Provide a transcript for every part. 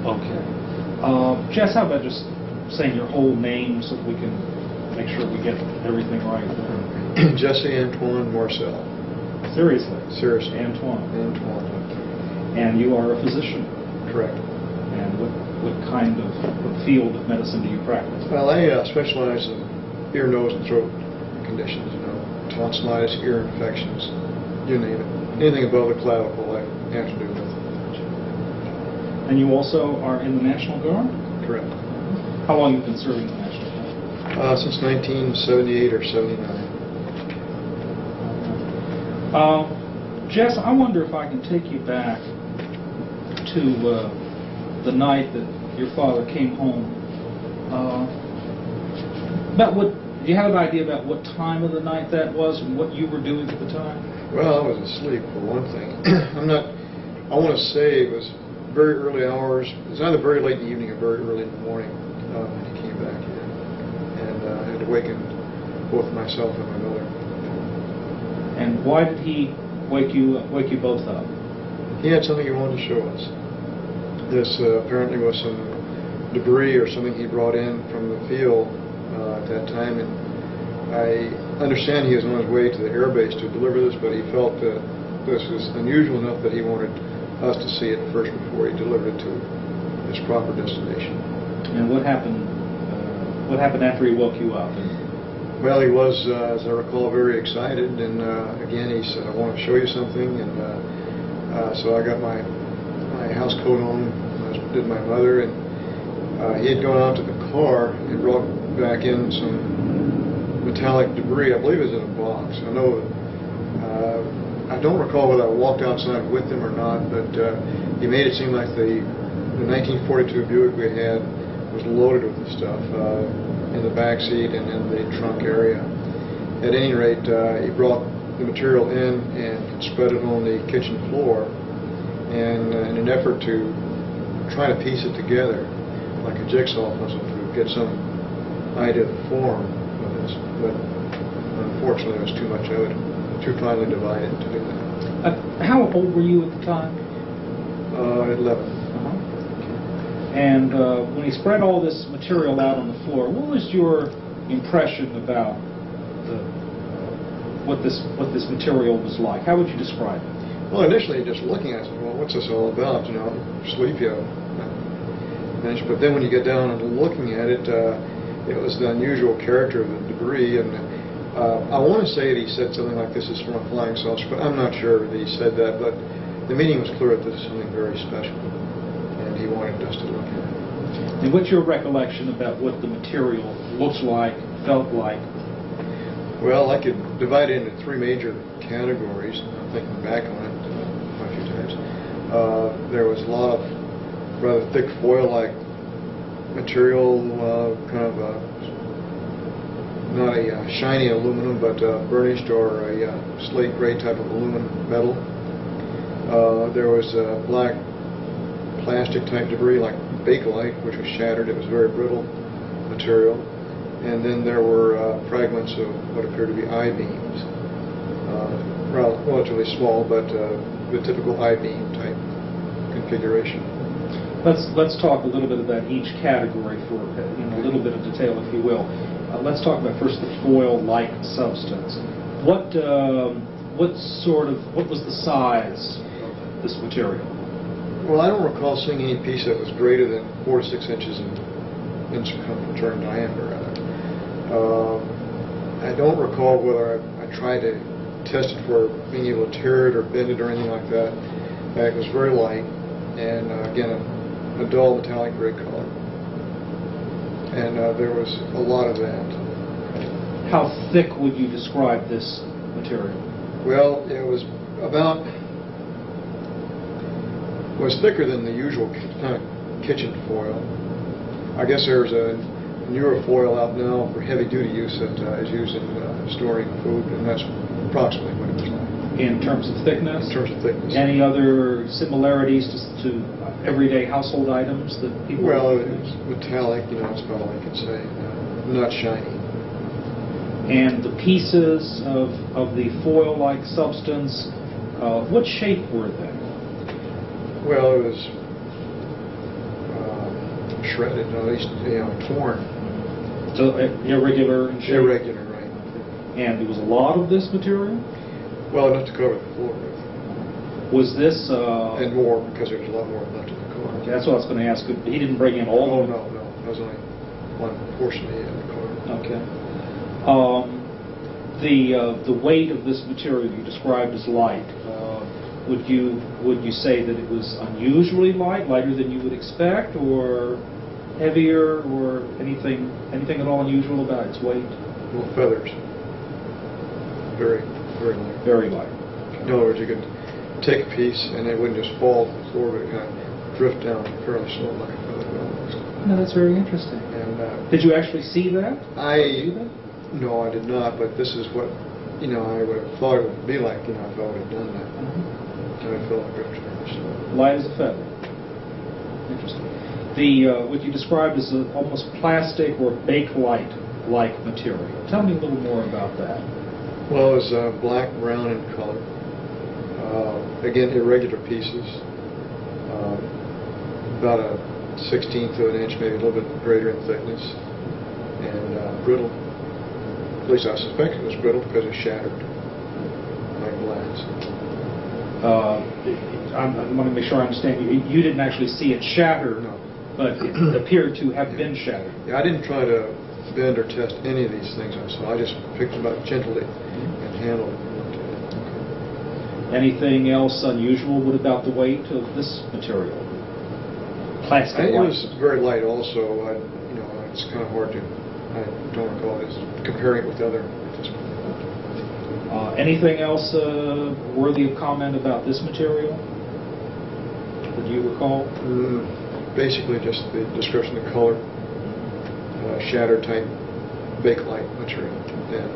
Okay. Jess, how about just saying your whole name so that we can make sure we get everything right there? Jesse Antoine Marcel. Seriously? Seriously. Antoine. Antoine. And you are a physician? Correct. And what kind of what field of medicine do you practice? Well, I specialize in ear, nose, and throat conditions, tonsillitis, ear infections, you name it. Anything above the clavicle I have to do with. And you also are in the National Guard? Correct. How long have you been serving the National Guard? Since 1978 or 79. Jess, I wonder if I can take you back to the night that your father came home. Do you have an idea about what time of the night that was and what you were doing at the time? Well, I was asleep for one thing. I want to say it was very early hours. It was either very late in the evening or very early in the morning when he came back here. And I had to waken both myself and my mother. And why did he wake you both up? He had something he wanted to show us. This apparently was some debris or something he brought in from the field at that time, and I understand he was on his way to the air base to deliver this, but he felt that this was unusual enough that he wanted us to see it first before he delivered it to its proper destination. And what happened? What happened after he woke you up? Well, he was, as I recall, very excited, and again he said, "I want to show you something," and so I got my house coat on, as did my mother, and he had gone out to the car and brought back in some metallic debris. I believe it was in a box. I don't recall whether I walked outside with him or not, but he made it seem like the 1942 Buick we had was loaded with the stuff in the back seat and in the trunk area. At any rate, he brought the material in and spread it on the kitchen floor, and in an effort to try to piece it together like a jigsaw puzzle to get some idea of the form of this, but unfortunately there was too much of it, too finely divided to do that. How old were you at the time? 11. And when he spread all this material out on the floor, what was your impression about what this material was like? How would you describe it? Well, initially, just looking at it, well, what's this all about? Sleepy. But then when you get down and looking at it, it was the unusual character of the debris, and I want to say that he said something like, "This is from a flying saucer," but I'm not sure that he said that. But the meaning was clear that this is something very special, and he wanted us to look at it. And what's your recollection about what the material looks like, felt like? Well, I could divide it into three major categories. I'm thinking back on it quite a few times. There was a lot of rather thick foil-like material, kind of not a shiny aluminum, but burnished or a slate gray type of aluminum metal. There was black plastic type debris like bakelite, which was shattered. It was very brittle material. And then there were fragments of what appeared to be I-beams, relatively small, but the typical I-beam type configuration. Let's talk a little bit about each category for in a little bit of detail, if you will. Let's talk about first the foil-like substance. What was the size of this material? Well, I don't recall seeing any piece that was greater than 4 to 6 inches in circumference or in diameter, rather. I don't recall whether I tried to test it for being able to tear it or bend it or anything like that. It was very light, and again, a dull metallic gray color. And there was a lot of that. How thick would you describe this material? Well, it was thicker than the usual kitchen foil. I guess there's a newer foil out now for heavy-duty use that is used in storing food, and that's approximately what it was like. In terms of thickness? In terms of thickness. Any other similarities to everyday household items that people... Well, it's metallic, that's about all I can say. Not shiny. And the pieces of the foil-like substance, what shape were they? Well, it was shredded, at least torn. So irregular in shape? Irregular, right. And there was a lot of this material? Well, enough to cover the floor with. Was this... and more, because there was a lot more left in the car. Okay, that's what I was going to ask. He didn't bring in all of it? No. That was only one portion in the car. Okay. The weight of this material you described as light, would you say that it was unusually light, lighter than you would expect, or heavier, or anything at all unusual about its weight? Well, feathers. Very, very light. Very light. In other words, you could take a piece and it wouldn't just fall to the floor, but it kind of drift down fairly slow like a feather almost. No, that's very interesting. And did you actually see that? No, I did not, but this is what I would have thought it would be like if I would have done that. I would feel like drifting. Light as a feather. Interesting. What you described as almost plastic or bakelite-like material. Tell me a little more about that. Well, it was black, brown in color. Again, irregular pieces. About a 1/16 of an inch, maybe a little bit greater in thickness. And brittle. At least I suspect it was brittle because it shattered like glass. I want to make sure I understand. You didn't actually see it shatter, No. But it appeared to have been shattered. Yeah, I didn't try to bend or test any of these things I saw. I just picked them up gently and handled them. Anything else unusual about the weight of this material? Plastic. It was very light also. It's kind of hard to, I don't recall this, comparing it with other at this point. Anything else worthy of comment about this material? Would you recall? Basically just the description of the color, shatter type bakelite material. Yeah.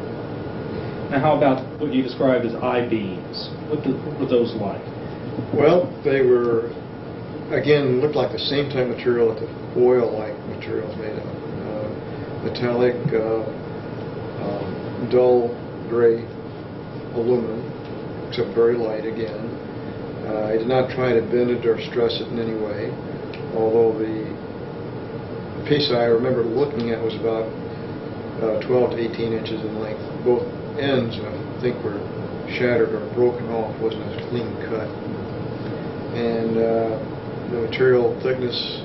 Now how about what you described as I-beams? What were those like? Well, they were, again, looked like the same type of material that the foil-like material is made of. Metallic, dull gray aluminum, except very light again. I did not try to bend it or stress it in any way, although the piece I remember looking at was about 12 to 18 inches in length. Both ends, I think, were shattered or broken off, wasn't a clean cut. And the material thickness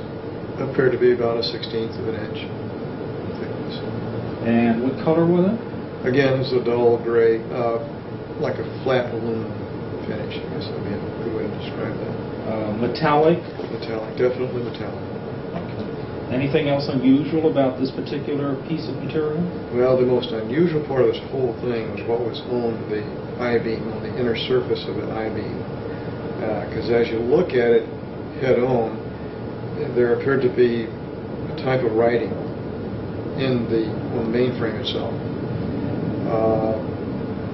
appeared to be about a 1/16 of an inch thickness. And what color was it? Again, it's a dull gray, like a flat aluminum finish. I guess that would be a good way to describe that. Metallic? Metallic, definitely metallic. Okay. Anything else unusual about this particular piece of material? Well, the most unusual part of this whole thing was what was on the I-beam, on the inner surface of the I-beam. Because as you look at it head-on, there appeared to be a type of writing on the mainframe itself.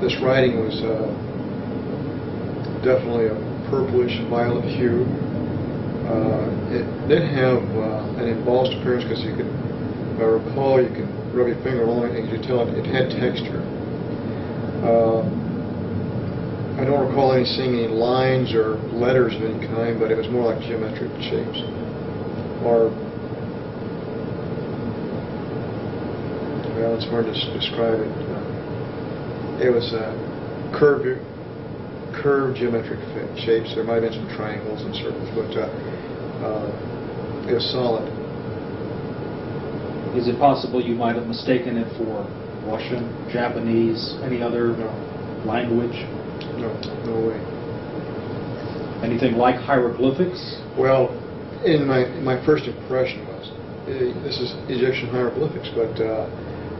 This writing was definitely a purplish violet hue. It did have an embossed appearance because you could, if I recall, you could rub your finger along it and you could tell it had texture. I don't recall seeing any lines or letters of any kind, but it was more like geometric shapes. Or, well, it's hard to describe it. It was curved geometric shapes. There might have been some triangles and circles, but it was solid. Is it possible you might have mistaken it for Russian, Japanese, any other language? No way. Anything like hieroglyphics? Well, in my first impression was this is Egyptian hieroglyphics, but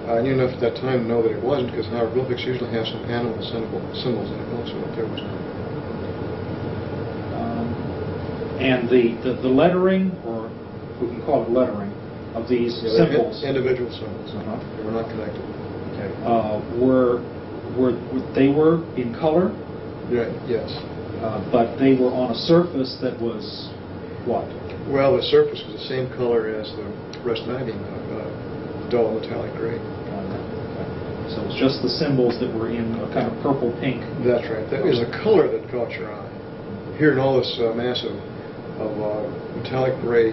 I knew enough at that time to know that it wasn't, because hieroglyphics usually have some animal symbols in it also, but there was none. And the lettering, or we can call it lettering, of these symbols. Individual symbols. They were not connected. Okay. They were in color? Yeah, yes. But they were on a surface that was what? Well, the surface was the same color as the rest of the I-beam, dull metallic gray. So it's just the symbols that were in a kind of purple pink. That's right. That is the color that caught your eye. Here in all this mass of metallic gray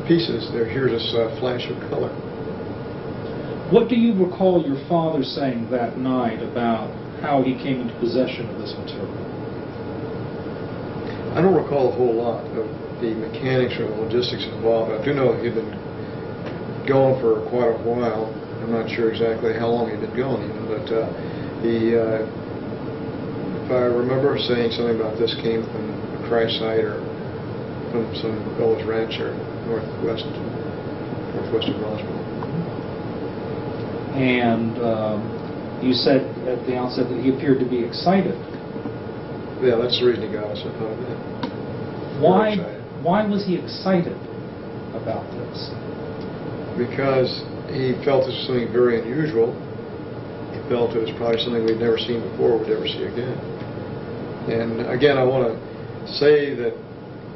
pieces, here's this flash of color. What do you recall your father saying that night about how he came into possession of this material? I don't recall a whole lot of the mechanics or the logistics involved. I do know he'd been going for quite a while. I'm not sure exactly how long he'd been going even, but if I remember saying something about this came from a crash site or from some Gold's Ranch or northwest of Roswell. And you said at the outset that he appeared to be excited. Yeah, that's the reason he got us up out of bed. Why was he excited about this? Because he felt this was something very unusual. He felt it was probably something we'd never seen before, would never see again. And again, I want to say that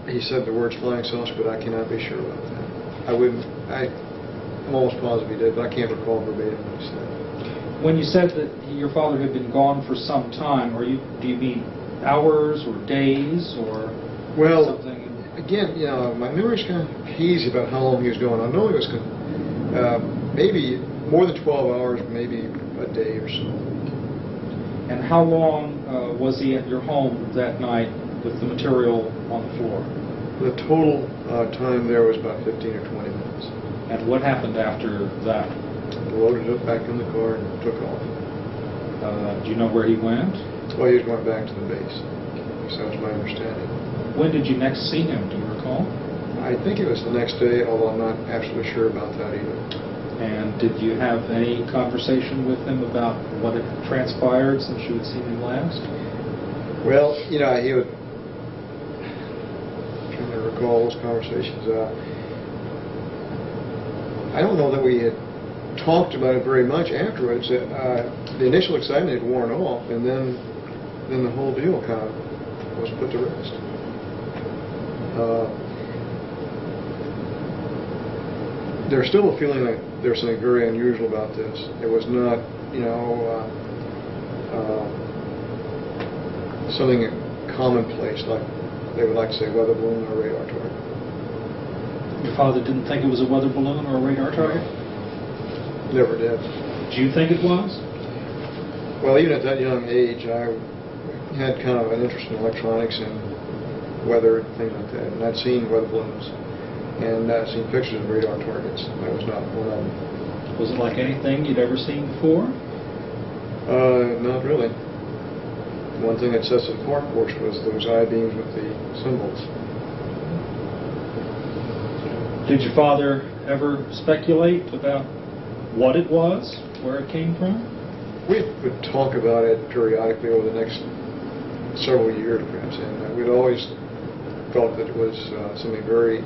he said the words flying saucer, but I cannot be sure about that. I'm almost positive he did, but I can't recall verbatim what he said. When you said that your father had been gone for some time, do you mean hours or days or something? Again, my memory's kind of hazy about how long he was gone. I know he was maybe more than 12 hours, maybe a day or so. And how long was he at your home that night with the material on the floor? The total time there was about 15 or 20 minutes. And what happened after that? Loaded it back in the car and took off. Do you know where he went? Well, he was going back to the base. So that was my understanding. When did you next see him? Do you recall? I think it was the next day, although I'm not absolutely sure about that either. And did you have any conversation with him about what had transpired since you had seen him last? Well, he would... I'm trying to recall those conversations. I don't know that we had talked about it very much afterwards. The initial excitement had worn off, and then the whole deal kind of was put to rest. There's still a feeling like there's something very unusual about this. It was not, something commonplace, like they would like to say weather balloon or radar target. Your father didn't think it was a weather balloon or a radar target? Never did. Do you think it was? Well, even at that young age, I had kind of an interest in electronics and weather and things like that. And I'd seen weather balloons, and I'd seen pictures of radar targets. That was not one of them. Was it like anything you'd ever seen before? Not really. One thing that sets it apart, of course, was those I-beams with the symbols. Did your father ever speculate about what it was, where it came from? We would talk about it periodically over the next several years, perhaps, and we'd always felt that it was something very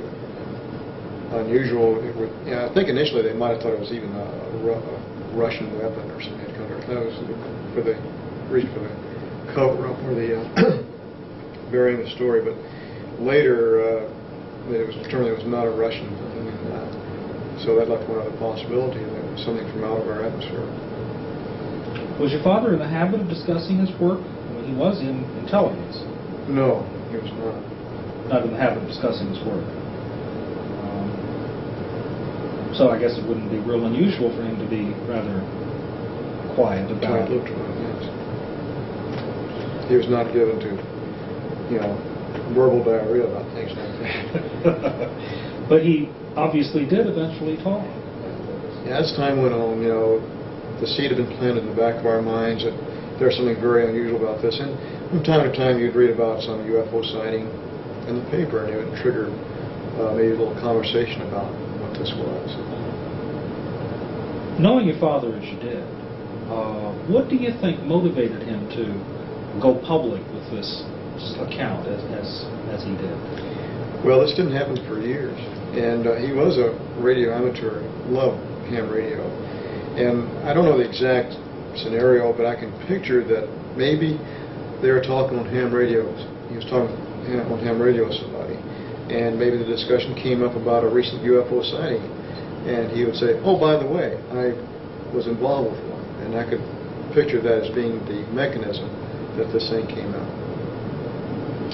unusual. I think initially they might have thought it was even a Russian weapon or something. That was for the cover-up or the burying the story. But later, it was determined it was not a Russian thing, and so that left one other possibility, that it was something from out of our atmosphere. Was your father in the habit of discussing his work? I mean, he was in intelligence. No, he was not. Not in the habit of discussing his work. So I guess it wouldn't be real unusual for him to be rather quiet about it. Yes. He was not given to, verbal diarrhea about things like that. But he obviously did eventually talk. Yeah, as time went on, the seed had been planted in the back of our minds that there's something very unusual about this. And from time to time, you'd read about some UFO sighting in the paper, and it would trigger maybe a little conversation about what this was. Knowing your father as you did, what do you think motivated him to go public with this account as he did? Well, this didn't happen for years, and he was a radio amateur, loved ham radio. And I don't know the exact scenario, but I can picture that maybe they were talking on ham radios. He was talking on ham radio with somebody, and maybe the discussion came up about a recent UFO sighting, and he would say, "Oh, by the way, I was involved with one," and I could picture that as being the mechanism that this thing came out.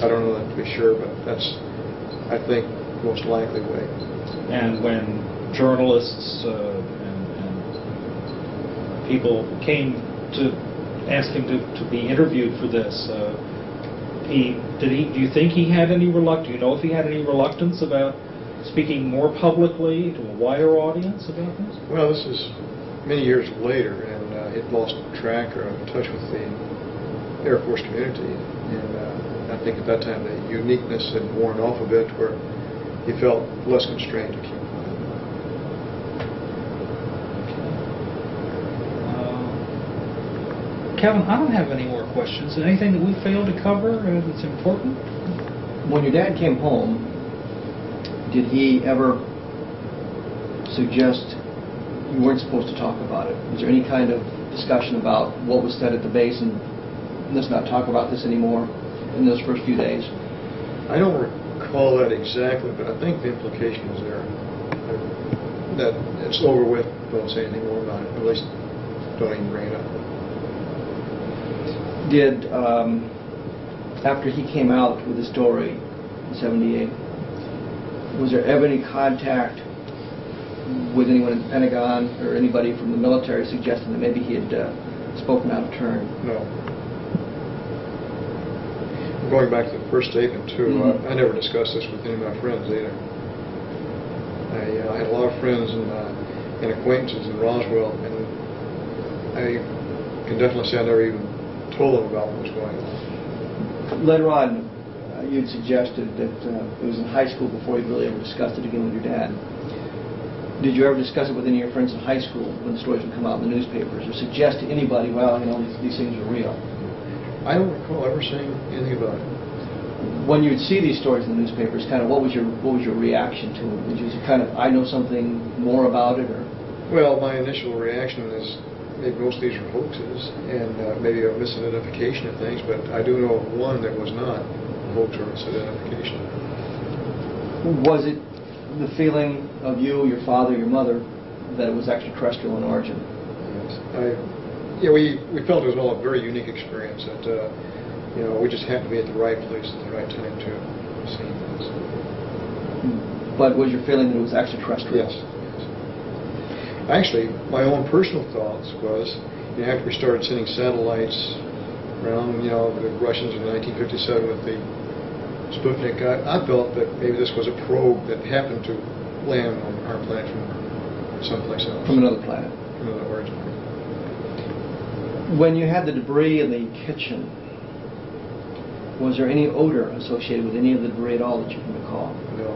I don't know that to be sure, but that's, I think, most likely way. And when journalists and people came to ask him to be interviewed for this, do you think he had any reluctance? Do you know if he had any reluctance about speaking more publicly to a wider audience about this? Well, this is many years later, and he'd lost track or touch with the Air Force community, and I think at that time the uniqueness had worn off a bit, where he felt less constrained to keep quiet. Kevin, I don't have any more questions. Anything that we failed to cover that's important? When your dad came home, did he ever suggest you weren't supposed to talk about it? Was there any kind of discussion about what was said at the base and let's not talk about this anymore in those first few days? I don't recall that exactly, but I think the implication was there. That it's over with, don't say anything more about it, at least don't even bring it up. Did, after he came out with the story in '78, was there ever any contact with anyone in the Pentagon or anybody from the military suggesting that maybe he had spoken out of turn? No. Going back to the first statement, too, I never discussed this with any of my friends either. I had a lot of friends and acquaintances in Roswell, and I can definitely say I never even told them about what was going on. Later on, you'd suggested that it was in high school before you'd really ever discussed it again with your dad. Did you ever discuss it with any of your friends in high school when the stories would come out in the newspapers, or suggest to anybody, well, you know, these things are real? I don't recall ever saying anything about it. When you'd see these stories in the newspapers, kind of what was your reaction to them? Did you kind of, I know something more about it, or? Well, my initial reaction is maybe most of these are hoaxes, and maybe a misidentification of things, but I do know of one that was not a hoax or misidentification. Was it the feeling of you, your father, your mother, that it was extraterrestrial in origin? Yes. We felt it was all a very unique experience, that we just happened to be at the right place at the right time to see things. But was your feeling that it was extraterrestrial? Yes. Actually, my own personal thoughts was, after we started sending satellites around, the Russians in 1957 with the Sputnik, I felt that maybe this was a probe that happened to land on our planet from someplace else. From another planet. From another origin. When you had the debris in the kitchen, was there any odor associated with any of the debris at all that you can recall? No.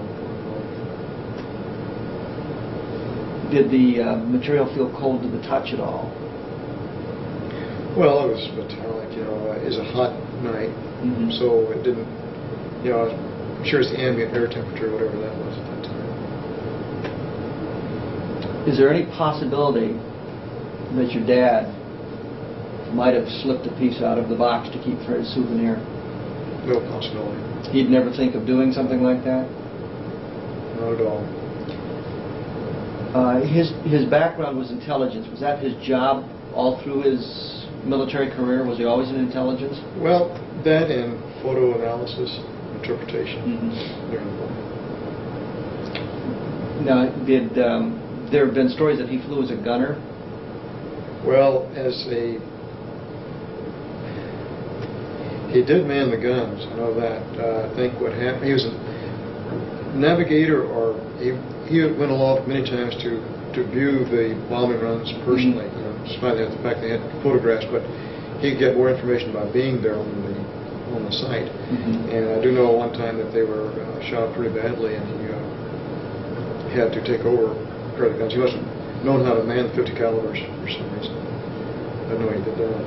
Did the material feel cold to the touch at all? Well, it was metallic, it was a hot night, so it didn't, I'm sure it's the ambient air temperature, whatever that was at that time. Is there any possibility that your dad might have slipped a piece out of the box to keep for his souvenir? No possibility. He'd never think of doing something like that? Not at all. His background was intelligence. Was that his job all through his military career? Was he always in intelligence? Well, that and photo analysis, interpretation. Now, did there have been stories that he flew as a gunner? Well, he did man the guns, I know that. I think what happened, he was a navigator, or he went aloft many times to view the bombing runs personally, despite the fact they had photographs, but he'd get more information by being there on the site. And I do know one time that they were shot pretty badly, and he had to take over part of the guns. He must have known how to man the 50 calibers for some reason. I know he did that.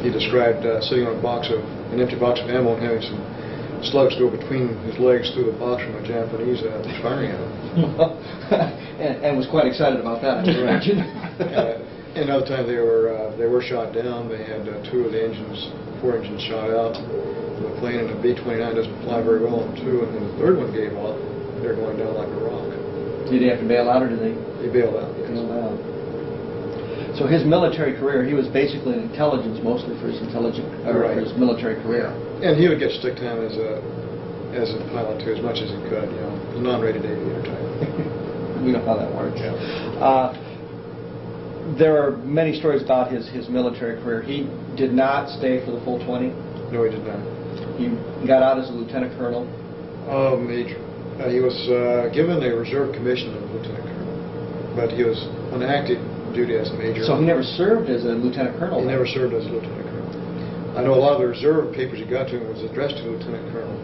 He described sitting on an empty box of ammo and having some slugs go between his legs through the box from a Japanese firing at him. and was quite excited about that, I can imagine. And another time they were shot down. They had four engines shot out. The plane, and the B-29 doesn't fly very well on two, and then the third one gave up. They're going down like a rock. Did he have to bail out, or did he? He bailed out, yes. Bailed out. So his military career, he was basically in intelligence mostly for his his military career. And he would get stick time as as a pilot too, as much as he could. You know, a non-rated aviator type. We know how that works. Yeah. There are many stories about his military career. He did not stay for the full 20. No, he did not. He got out as a lieutenant colonel. Major. He was given a reserve commission of lieutenant colonel, but he was on active duty as a major. So he never served as a lieutenant colonel? He never served as a lieutenant colonel. I know a lot of the reserve papers he got to him was addressed to Lieutenant Colonel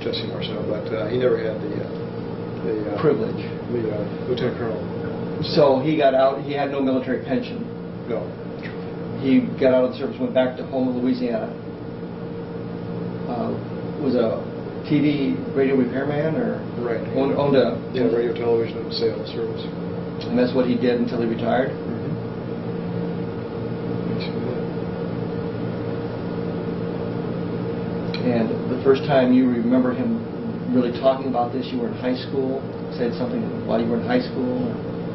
Jesse Marcel, but he never had the privilege. The lieutenant colonel. So he got out. He had no military pension. No. He got out of the service, went back to home in Louisiana. Was a TV radio repairman, or right. Owned a radio, television, and sales service. And that's what he did until he retired. And the first time you remember him really talking about this, you were in high school. Said something while you were in high school.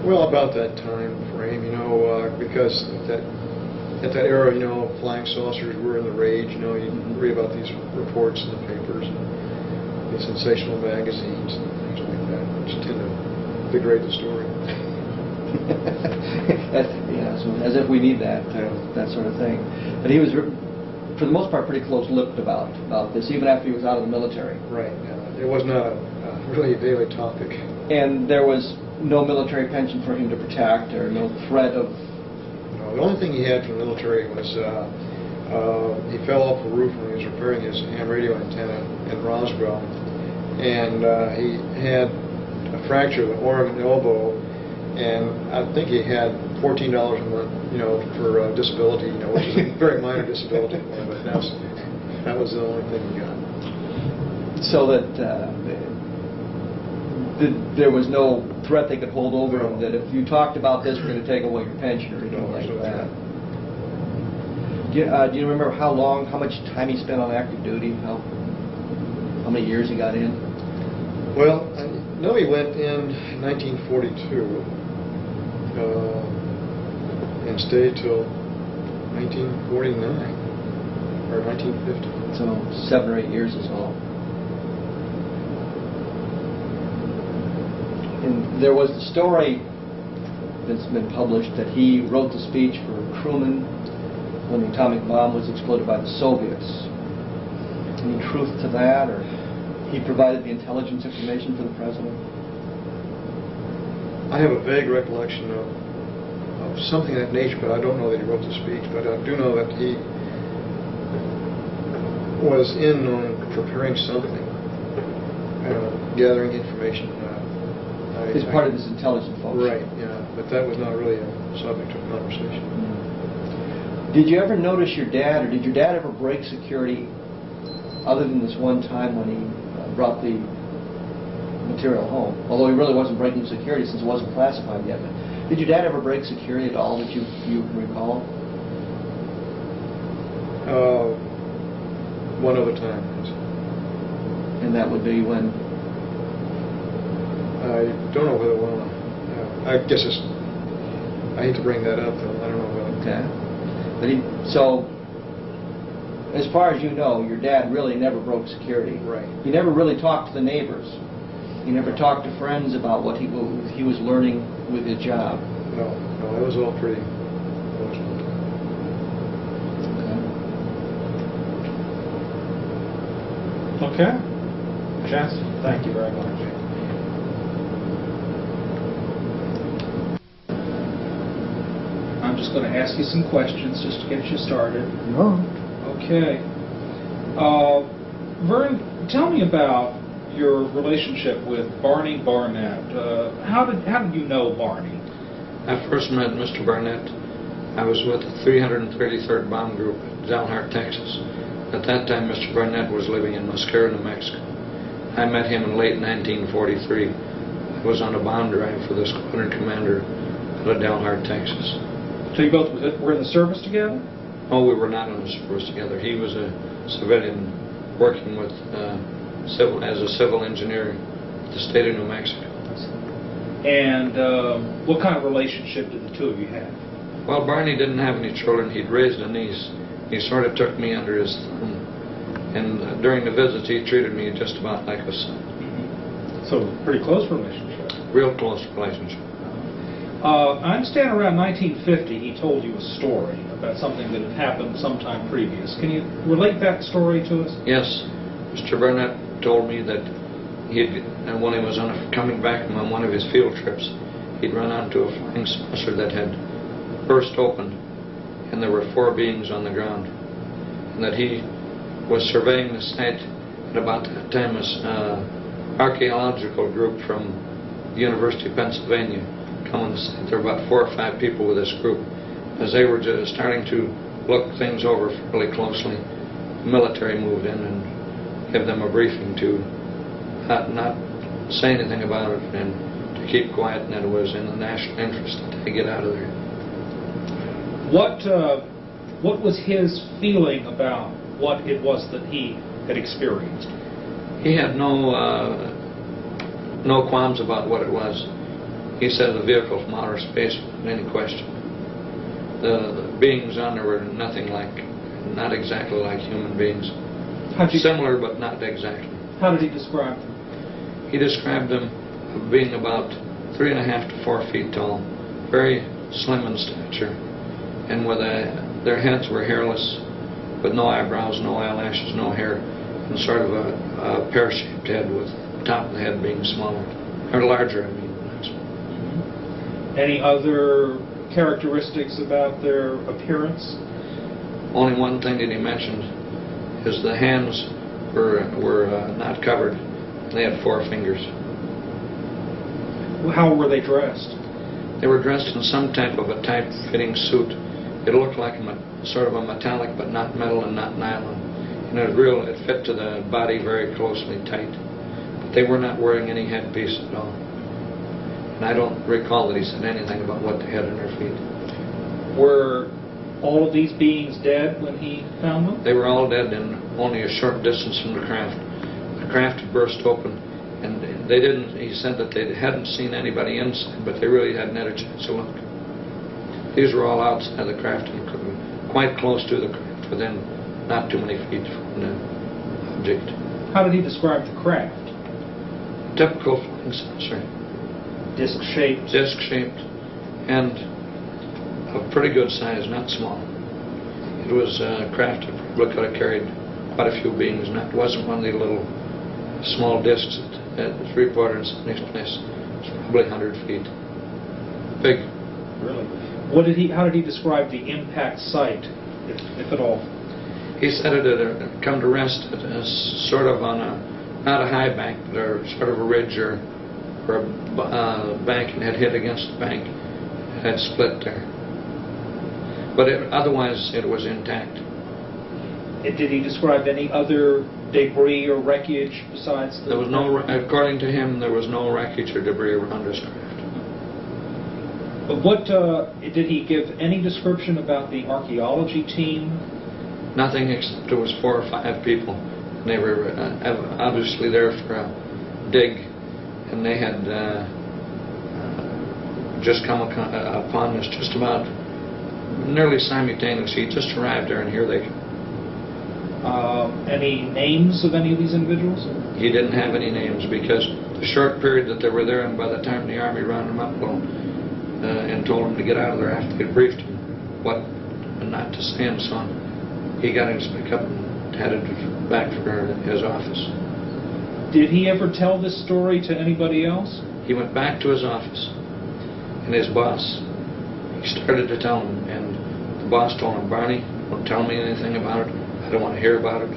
Well, about that time frame, you know, because at that era, you know, flying saucers were in the rage. You know, you read about these reports in the papers, and the sensational magazines, and things like that, which tend to degrade the story. So as if we need that sort of thing. But he was, for the most part, pretty close-lipped about this, even after he was out of the military. Right. It was not really a daily topic. And there was no military pension for him to protect, or no threat of... No, the only thing he had from the military was he fell off the roof when he was repairing his ham radio antenna in Roswell, and he had a fracture of the organ elbow, and I think he had $14 a month, you know, for disability, you know, which is a very minor disability, but that was the only thing he got. So that there was no threat they could hold over him, that if you talked about this, we're going to take away your pension or anything like that. Do you remember how much time he spent on active duty? How many years he got in? Well, I know he went in 1942 and stayed till 1949 or 1950. So 7 or 8 years is all. And there was the story that's been published that he wrote the speech for Truman when the atomic bomb was exploded by the Soviets. Any truth to that, or he provided the intelligence information for the president? I have a vague recollection of something of that nature, but I don't know that he wrote the speech. But I do know that he was in on preparing something, gathering information. It's part of this intelligence function. Right, yeah, but that was not really a subject of conversation. Did you ever notice your dad, or did your dad ever break security other than this one time when he brought the material home? Although he really wasn't breaking security since it wasn't classified yet. But did your dad ever break security at all that you can recall? One other time. And that would be when? I don't know whether one. I guess I hate to bring that up, though. I don't know whether. Okay. But so, as far as you know, your dad really never broke security. Right. He never really talked to the neighbors. He never talked to friends about what he was learning with his job. No, it was all pretty emotional. Okay. Jess, thank you very much. I'm just going to ask you some questions just to get you started. No. Okay. Vern, tell me about your relationship with Barney Barnett. How did you know Barney? I first met Mr. Barnett. I was with the 333rd Bomb Group in Dalhart, Texas. At that time, Mr. Barnett was living in Mosquera, New Mexico. I met him in late 1943. I was on a bomb drive for the squadron commander out of Dalhart, Texas. So you both were in the service together? Oh, we were not in the service together. He was a civilian working with as a civil engineer at the state of New Mexico. And what kind of relationship did the two of you have? Well, Barney didn't have any children. He'd raised a niece. He sort of took me under his thumb And during the visits, he treated me just about like a son. So, pretty close relationship. Real close relationship. I understand around 1950 he told you a story about something that had happened sometime previous. Can you relate that story to us? Yes. Mr. Burnett told me that when he was coming back from one of his field trips, he'd run onto a flying saucer that had burst open, and there were 4 beings on the ground. And that he was surveying the site, and about that time an archaeological group from the University of Pennsylvania come on the site. There were about 4 or 5 people with this group. As they were just starting to look things over fairly closely, the military moved in and gave them a briefing to not say anything about it and to keep quiet, and that it was in the national interest that they get out of there. What was his feeling about what it was that he had experienced? He had no qualms about what it was. He said the vehicle from outer space without any question. The beings on there were not exactly like human beings. Similar, but not exactly. How did he describe them? He described them being about 3.5 to 4 feet tall, very slim in stature, and with their heads were hairless, with no eyebrows, no eyelashes, no hair, and sort of a pear-shaped head, with the top of the head being smaller, or larger, I mean. Any other characteristics about their appearance? Only one thing that he mentioned is the hands were not covered. They had 4 fingers. How were they dressed? They were dressed in some type of a tight-fitting suit. It looked like sort of a metallic, but not metal and not nylon. And it fit to the body very closely tight. But they were not wearing any headpiece at all. And I don't recall that he said anything about what they had on their feet. Were all of these beings dead when he found them? They were all dead in only a short distance from the craft. The craft had burst open, and he said that they hadn't seen anybody inside, but they really hadn't had a chance to look. These were all outside the craft and quite close to the craft, within not too many feet from the object. How did he describe the craft? Typical flying saucer. Disc-shaped? Disc-shaped, and of pretty good size, not small. It was a craft that probably could have carried quite a few beings, and it wasn't one of the little small discs that was reported in some place. It's probably 100 feet. Big. Really? How did he describe the impact site, if at all? He said it had come to rest sort of on not a high bank, but sort of a ridge or a bank, and had hit against the bank. It had split there. But otherwise, it was intact. Did he describe any other debris or wreckage besides the... There was no, according to him, there was no wreckage or debris around his craft. But did he give any description about the archaeology team? Nothing, except there was 4 or 5 people. And they were obviously there for a dig, and they had just come upon us just about nearly simultaneously. He just arrived there, and here they come. Any names of any of these individuals? He didn't have any names, because the short period that they were there, and by the time the Army rounded them up and told them to get out of there after they briefed him what and not to say and so on, he got his pickup and headed back for his office. Did he ever tell this story to anybody else? He went back to his office, and his boss, he started to tell him, and the boss told him, "Barney, don't tell me anything about it. I don't want to hear about it.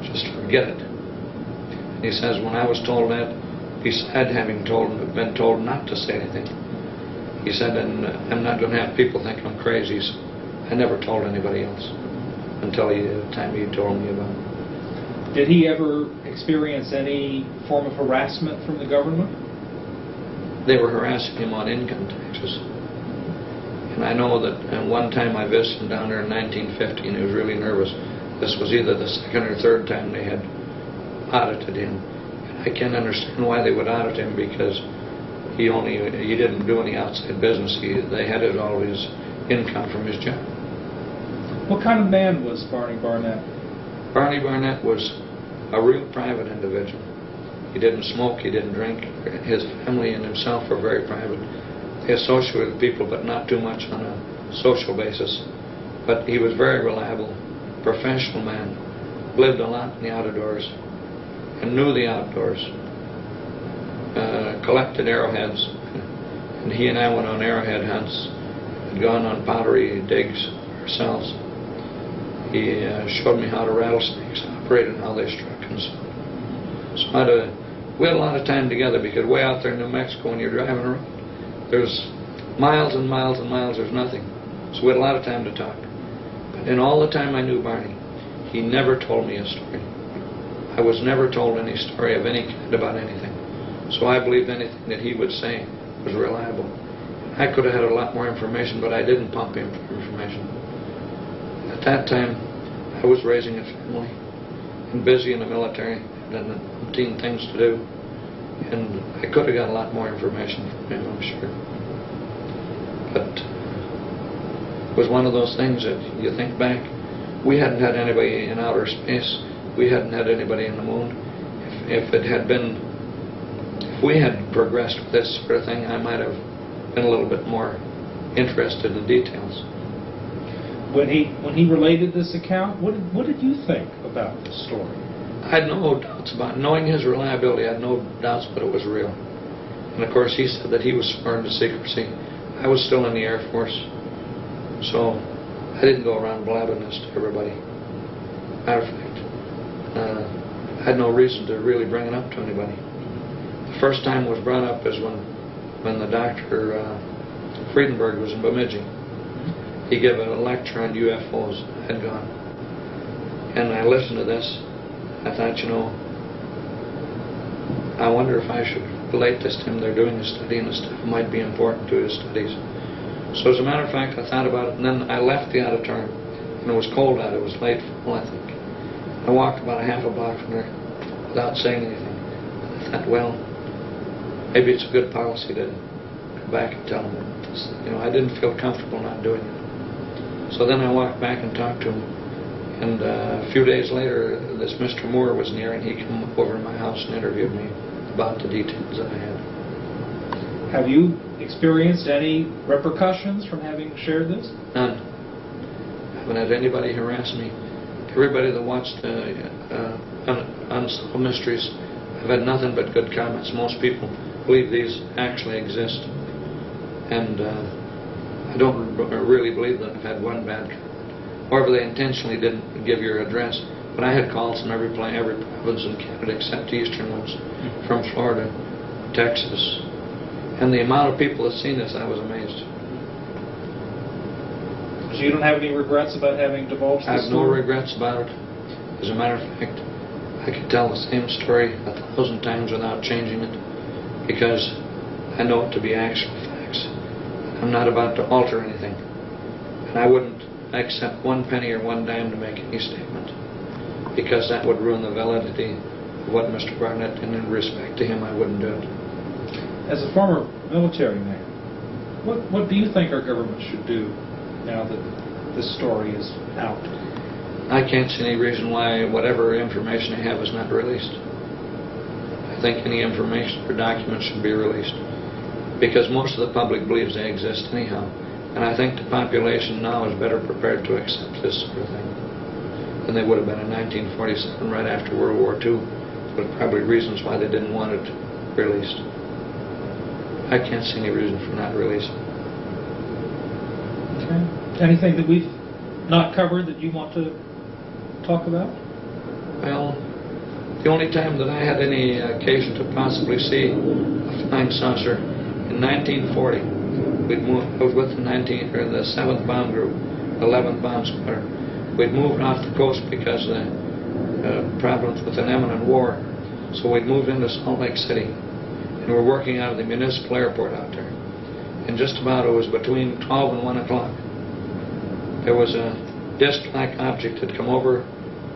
Just forget it." And he says, when I was told that, besides having been told not to say anything, he said, and I'm not going to have people think I'm crazy, so I never told anybody else until the time he told me about it. Did he ever experience any form of harassment from the government? They were harassing him on income taxes. And I know that one time I visited him down there in 1950, and he was really nervous. This was either the 2nd or 3rd time they had audited him. And I can't understand why they would audit him, because he didn't do any outside business. They had all his income from his job. What kind of man was Barney Barnett? Barney Barnett was a real private individual. He didn't smoke, he didn't drink. His family and himself were very private. They associated with people, but not too much on a social basis. But he was very reliable, professional man, lived a lot in the outdoors, and knew the outdoors. Collected arrowheads, and he and I went on arrowhead hunts, had gone on pottery digs ourselves. He showed me how the rattlesnakes operated and how they struck and so on. So we had a lot of time together, because way out there in New Mexico, when you're driving around, there's miles and miles and miles, there's nothing. So we had a lot of time to talk. But in all the time I knew Barney, he never told me a story. I was never told any story of any kind about anything. So I believed anything that he would say was reliable. I could have had a lot more information, but I didn't pump him for information. At that time, I was raising a family and busy in the military, and 15 things to do, and I could have got a lot more information from him, I'm sure. But it was one of those things that you think back, we hadn't had anybody in outer space, we hadn't had anybody in the moon. If we had progressed with this sort of thing, I might have been a little bit more interested in details. When he related this account, what did you think about the story? I had no doubts about knowing his reliability. I had no doubts, but it was real. And of course, he said that he was sworn to secrecy. I was still in the Air Force, so I didn't go around blabbing this to everybody. Matter of fact, I had no reason to really bring it up to anybody. The first time it was brought up is when the Dr. Friedenberg was in Bemidji. He gave a lecture on UFOs. I had gone. And I listened to this. I thought, I wonder if I should relate this to him. They're doing a study, and the stuff might be important to his studies. So as a matter of fact, I thought about it, and then I left the auditorium. And it was cold out. It was late fall, I think. I walked about a half a block from there without saying anything. I thought, well, maybe it's a good policy to come back and tell him. I didn't feel comfortable not doing it. So then I walked back and talked to him. And a few days later, this Mr. Moore was near, and he came over to my house and interviewed me about the details that I had. Have you experienced any repercussions from having shared this? None. I haven't had anybody harass me. Everybody that watched Unsolved Mysteries, I've had nothing but good comments. Most people believe these actually exist. And I don't really believe that I've had one bad comment. However, they intentionally didn't give your address. But I had calls from every province in Canada except the eastern ones, from Florida, Texas. And the amount of people that seen this, I was amazed. So you don't have any regrets about having divulged this? I have no regrets about it. As a matter of fact, I could tell the same story 1,000 times without changing it, because I know it to be actual facts. I'm not about to alter anything. And I wouldn't accept one penny or one dime to make any statement, because that would ruin the validity of what Mr. Barnett, and in respect to him, I wouldn't do it. As a former military man, what do you think our government should do now that this story is out? I can't see any reason why whatever information I have is not released. I think any information or documents should be released, because most of the public believes they exist anyhow. And I think the population now is better prepared to accept this sort of thing than they would have been in 1947, right after World War II. But probably reasons why they didn't want it released. I can't see any reason for not releasing. Okay. Anything that we've not covered that you want to talk about? Well, the only time that I had any occasion to possibly see a flying saucer, in 1940, I was with the 7th Bomb Group, 11th Bomb Squadron. We'd moved off the coast because of the problems with an imminent war. So we'd moved into Salt Lake City, and we're working out of the municipal airport out there. And just about, it was between 12 and 1 o'clock. There was a disc-like object that had come over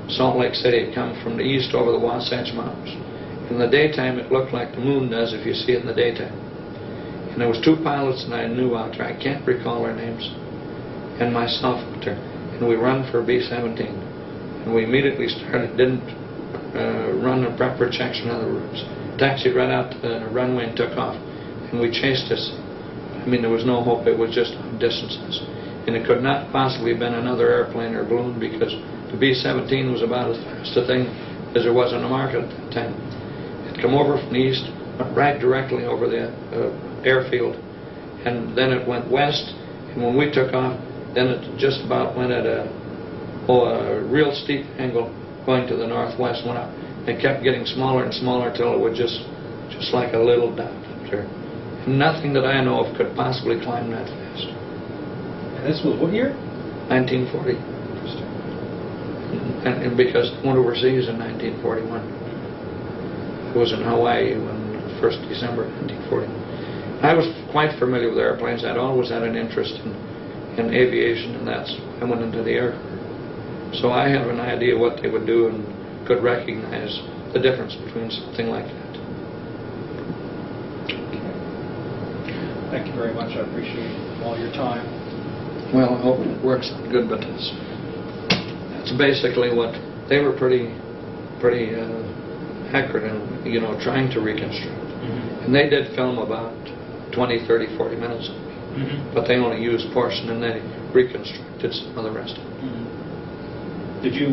Salt Lake City. It come from the east over the Wasatch Mountains. In the daytime, it looked like the moon does if you see it in the daytime. And there was 2 pilots that I knew out there. I can't recall their names. And myself out there. And we run for B-17. And we immediately started, didn't run the proper checks and other routes. Taxied right out to the runway and took off. And we chased this. I mean, there was no hope. It was just distances. And it could not possibly have been another airplane or balloon, because the B-17 was about as fast a thing as there was on the market at that time. It come over from the east, went right directly over the airfield, and then it went west. And when we took off, then it just about went at a real steep angle going to the northwest, went up. It kept getting smaller and smaller till it was just like a little dot up there. And nothing that I know of could possibly climb that fast. And this was what year? 1940. And because it went overseas in 1941. It was in Hawaii on 1st December 1940. I was quite familiar with airplanes. I'd always had an interest in aviation, and that's why I went into the Air Corps. So I have an idea what they would do and could recognize the difference between something like that. Thank you very much. I appreciate all your time. Well, I hope it works out good, but that's basically what they were pretty accurate in, trying to reconstruct. Mm-hmm. And they did film about 20, 30, 40 minutes of me. Mm-hmm. But they only used portion, and they reconstructed some of the rest of it. Mm-hmm. Did you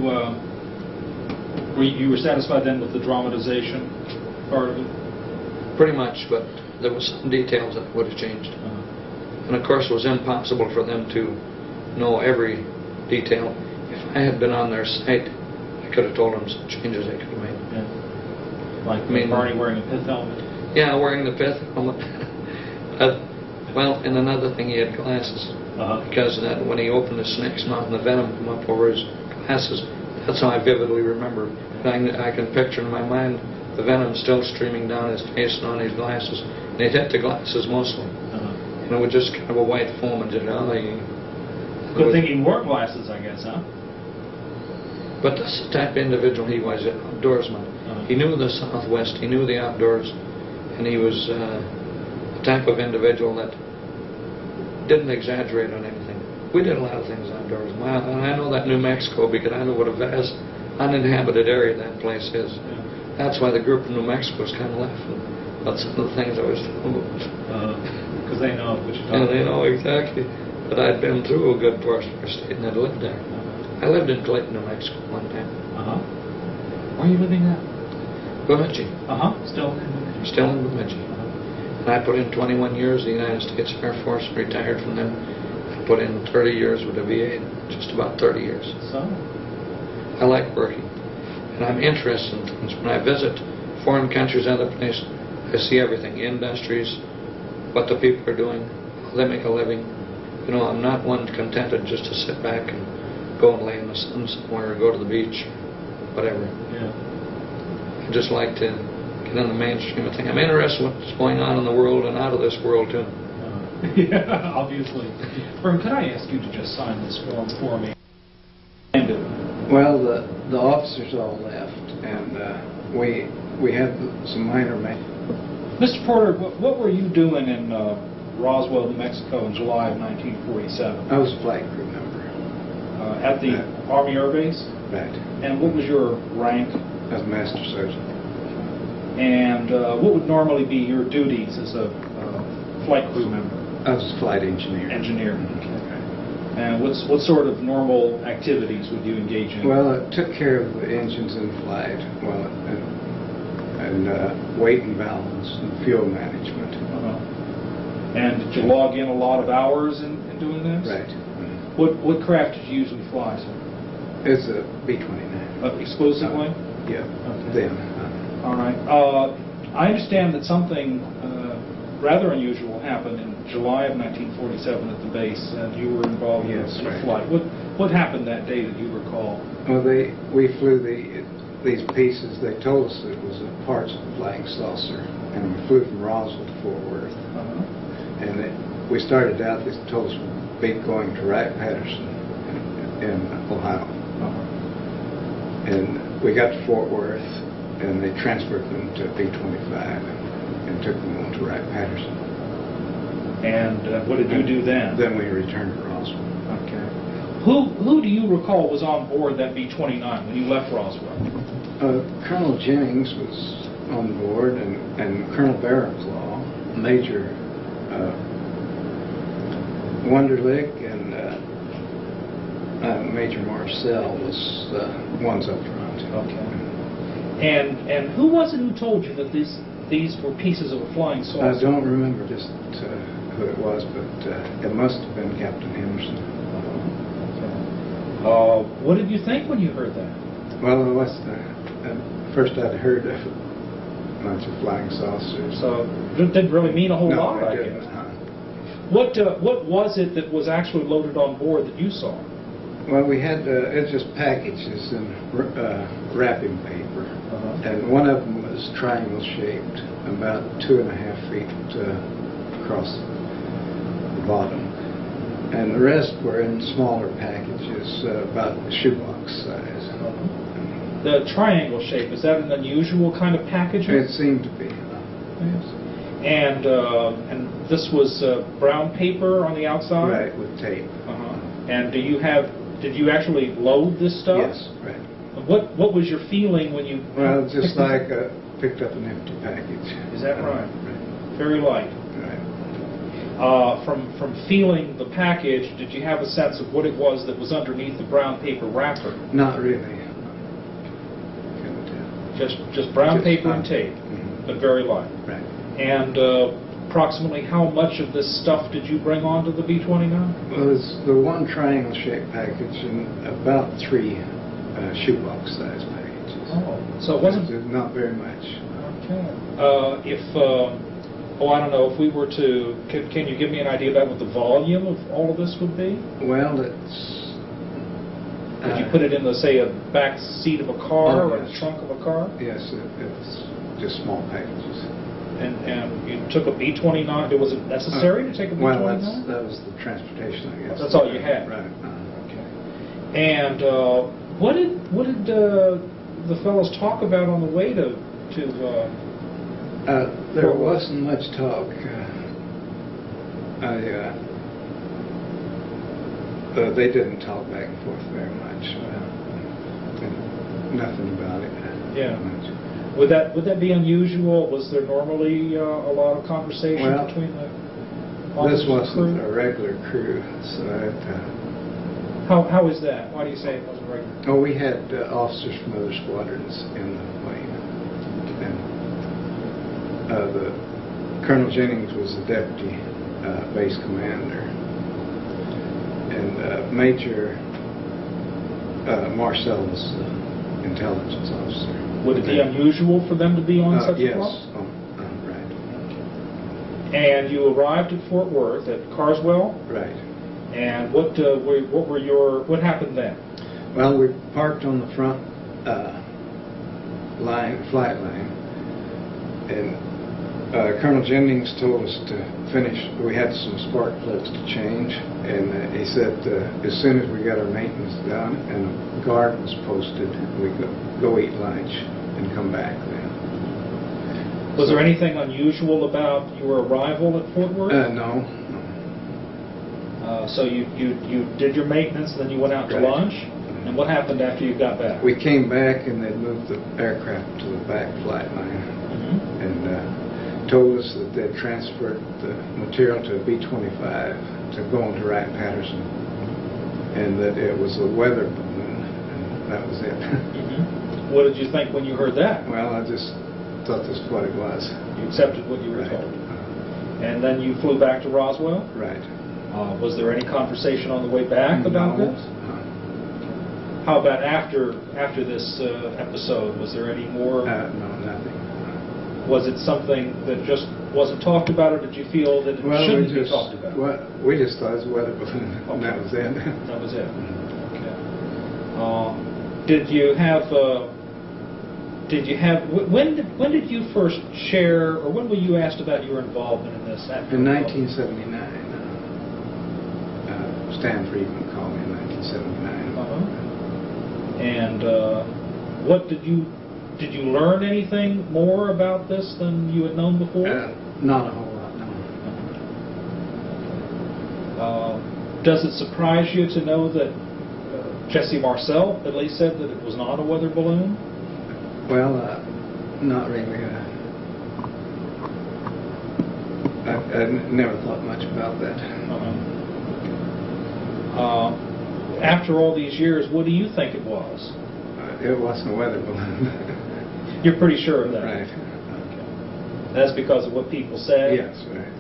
were satisfied then with the dramatization part of it? Pretty much, but there was some details that would have changed. And of course it was impossible for them to know every detail. If I had been on their site, I could have told them some changes they could have made. Yeah. Like Barney wearing a pith helmet? Yeah, wearing the pith helmet. Well, and another thing, he had glasses. Because that when he opened the snake's mouth and the venom came up over his glasses, that's how I vividly remember. I can picture in my mind the venom still streaming down his face and on his glasses. And it hit the glasses mostly. And it was just kind of a white foam and just, Good thing he wore glasses, I guess, huh? But that's the type of individual he was, an outdoorsman. He knew the Southwest, he knew the outdoors, and he was the type of individual that didn't exaggerate on anything. We did a lot of things outdoors. And I know that New Mexico, because I know what a vast uninhabited area that place is. Yeah. That's why the group in New Mexico was kind of laughing about some of the things I was telling them. Because they know what you're talking about. And they know exactly that I'd been through a good portion of our state and I'd lived there. I lived in Clayton, New Mexico one time. Where are you living now? Bemidji. Still in Bemidji. Still in Bemidji. And I put in 21 years in the United States Air Force, retired from them. I put in 30 years with the VA, just about 30 years. So? I like working. And I'm interested in things. When I visit foreign countries, other places, I see everything. Industries, what the people are doing, how they make a living. I'm not one contented just to sit back and go and lay in the sun somewhere or go to the beach, whatever. Yeah. I just like to get in the mainstream of things. I'm interested in what's going on in the world and out of this world, too. Yeah, obviously. Vern, could I ask you to just sign this form for me? Well, the officers all left, and we had some minor maintenance. Mr. Porter, what were you doing in Roswell, New Mexico in July of 1947? I was a flight crew member. At the Army Air Base? Right. And what was your rank? As Master Sergeant. And what would normally be your duties as a flight crew member? I was a flight engineer. Engineer. Okay. And what sort of normal activities would you engage in? Well, I took care of the engines in flight, and weight and balance and fuel management. And did you log in a lot of hours in doing this? Right. What craft did you usually fly, sir? It's a B-29. Exclusively? Yeah. Okay. Then. All right. I understand that something rather unusual happened in July of 1947 at the base, and you were involved in a flight. What happened that day that you recall? Well, we flew these pieces. They told us it was parts of a flying saucer, and we flew from Roswell to Fort Worth. And we started out. They told us we'd be going to Wright-Patterson in Ohio. And we got to Fort Worth, and they transferred them to B-25 and took them on to Wright-Patterson. And what did you do then? Then we returned to Roswell. Okay. Who do you recall was on board that B-29 when you left Roswell? Colonel Jennings was on board, and Colonel Barraclaw, Major Wunderlich, and Major Marcel was ones up front. Okay. And who was it who told you that these were pieces of a flying saucer? I don't remember just who it was, but it must have been Captain Henderson. Okay. What did you think when you heard that? Well, it was first I'd heard of a bunch of flying saucers. So it didn't really mean a whole No, lot, it I didn't. guess. What was it that was actually loaded on board that you saw? Well, we had it's just packages in wrapping paper, Uh-huh. and one of them was triangle shaped, about 2.5 feet across the bottom, and the rest were in smaller packages, about shoebox size. The triangle shape, is that an unusual kind of packaging? It seemed to be. Yes. And this was brown paper on the outside? Right, with tape. Uh-huh. And did you actually load this stuff? Yes, right. What was your feeling when you... Well, just like picked up an empty package. Is that right? Right. Very light. Right. From feeling the package, did you have a sense of what it was that was underneath the brown paper wrapper? Not really. Couldn't tell. Just brown Just paper and brown. tape, Mhm. but very light. Right. And approximately how much of this stuff did you bring onto the B-29? Well, it was the one triangle-shaped package and about 3 shoebox-sized packages. Oh, so it wasn't... Not very much. Okay. I don't know, if we were to... Can you give me an idea about what the volume of all of this would be? Well, it's... Would you put it in, say, a back seat of a car or yes. the trunk of a car? Yes, it's just small packages. And you took a B-29. Was it necessary to take a B-29? Well, that was the transportation, I guess. That's all you had? Right. Okay. And what did the fellows talk about on the way to there wasn't much talk. They didn't talk back and forth very much. Nothing about it. Yeah. Much. Would that be unusual? Was there normally a lot of conversation Well, between the This officers and wasn't a crew? regular crew, so How is that? Why do you say it wasn't regular? we had officers from other squadrons in the plane, and the Colonel Jennings was the deputy base commander, and Major Marcel was the intelligence officer. Would it be unusual for them to be on such a yes. flight? Right. And you arrived at Fort Worth at Carswell, Right. and what happened then? Well, we parked on the front flight line, and Colonel Jennings told us to finish. We had some spark plugs to change, and he said as soon as we got our maintenance done and the guard was posted, we could go eat lunch and come back then. Was there anything unusual about your arrival at Fort Worth? No. So you did your maintenance, and then you went out to Right. lunch. And what happened after you got back? We came back and they moved the aircraft to the back flight line, Mhm. and told us that they'd transferred the material to a B-25 to go into Wright-Patterson, and that it was a weather balloon, and that was it. Mhm. What did you think when you heard that? Well, I just thought this was what it was. You accepted what you were Right. told. And then you flew back to Roswell? Right. Was there any conversation on the way back about No. this? How about after this episode? Was there any more? No, nothing. Was it something that just wasn't talked about, or did you feel that it shouldn't be talked about? We just thought it was a weather balloon, and that was it. That was it. Okay. Did you have? When did you first share, or when were you asked about your involvement in this? In 1979, Stan Friedman called me in 1979. And what did you learn anything more about this than you had known before? Not a whole lot, no. Does it surprise you to know that Jesse Marcel at least said that it was not a weather balloon? Well, not really. I never thought much about that. After all these years, what do you think it was? It wasn't a weather balloon. You're pretty sure of that? Right. Okay. That's because of what people said? Yes, right.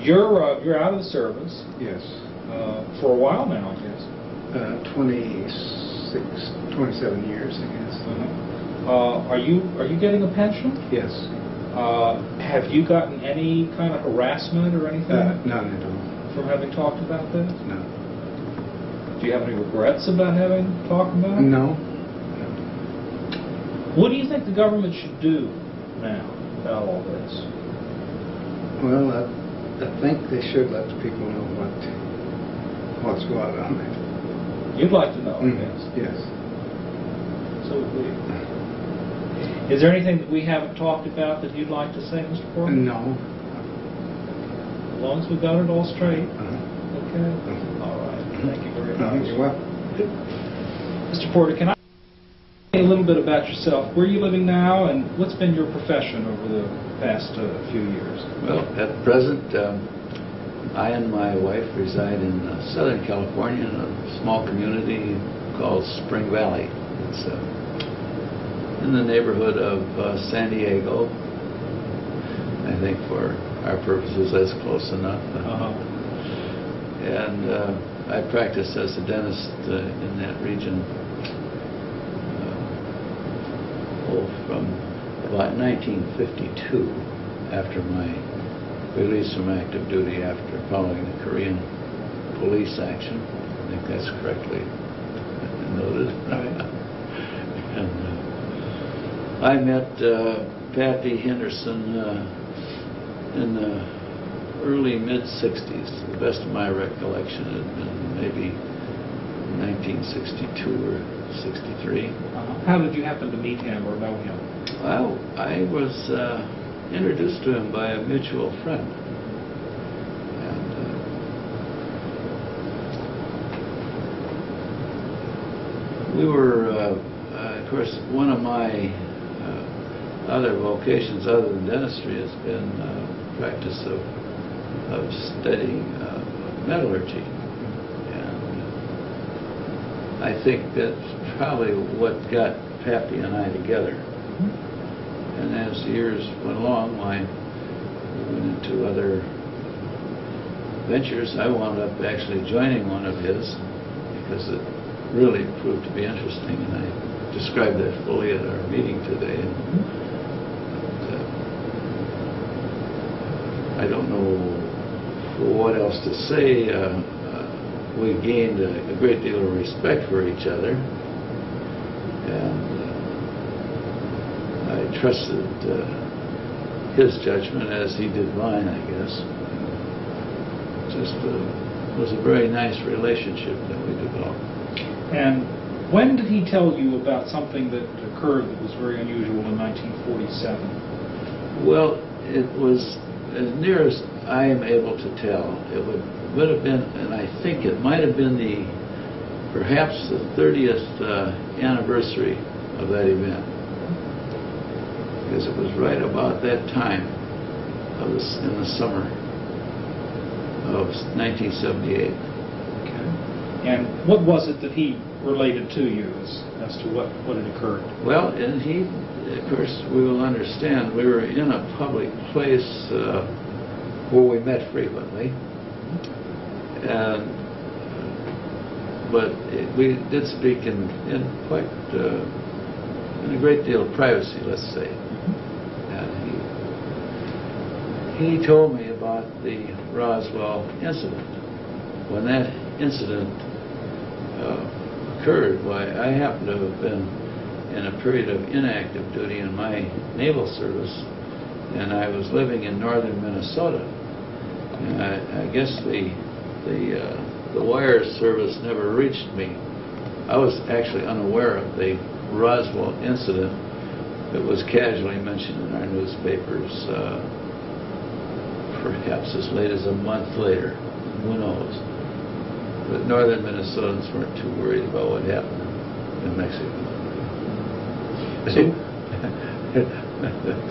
You're out of the service. Yes. For a while now, I guess. 27 years, I guess. Are you getting a pension? Yes. Have you gotten any kind of harassment or anything None at all. from having talked about this? No. Do you have any regrets about having talked about it? No. What do you think the government should do now about all this? Well, I think they should let the people know what's going on there. You'd like to know, I guess. Yes. So would we. Is there anything that we haven't talked about that you'd like to say, Mr. Porter? No. As long as we've got it all straight. Okay. All right. Thank you very much. You're welcome. Mr. Porter, can I say a little bit about yourself? Where are you living now, and what's been your profession over the past few years? Well, at present, I and my wife reside in Southern California in a small community called Spring Valley. It's in the neighborhood of San Diego. I think for our purposes that's close enough. And I practiced as a dentist in that region from about 1952, after my release from active duty after following the Korean police action. I think that's correctly noted. And I met Pappy Henderson in the early mid-60s. The best of my recollection had been maybe 1962 or 63. How did you happen to meet him or know him? Well, I was introduced to him by a mutual friend. And we were, of course, one of my other vocations other than dentistry has been practice of studying metallurgy. And I think that's probably what got Pappy and I together. And as the years went along, I went into other ventures. I wound up actually joining one of his because it really proved to be interesting, and I described that fully at our meeting today. And, I don't know what else to say. We gained a great deal of respect for each other, and I trusted his judgment as he did mine, I guess. Just was a very nice relationship that we developed. And when did he tell you about something that occurred that was very unusual in 1947? Well, it was, as near as I am able to tell, it would have been, and I think it might have been perhaps the 30th anniversary of that event. Because it was right about that time in the summer of 1978. Okay. And what was it that he related to you as to what had occurred? Well, and he, of course, we will understand, we were in a public place where we met frequently. But we did speak in quite in a great deal of privacy, let's say. And he told me about the Roswell incident. When that incident occurred, why, I happened to have been in a period of inactive duty in my naval service, and I was living in northern Minnesota. And I guess the wire service never reached me. I was actually unaware of the Roswell incident that was casually mentioned in our newspapers perhaps as late as a month later. Who knows? But northern Minnesotans weren't too worried about what happened. in Mexico.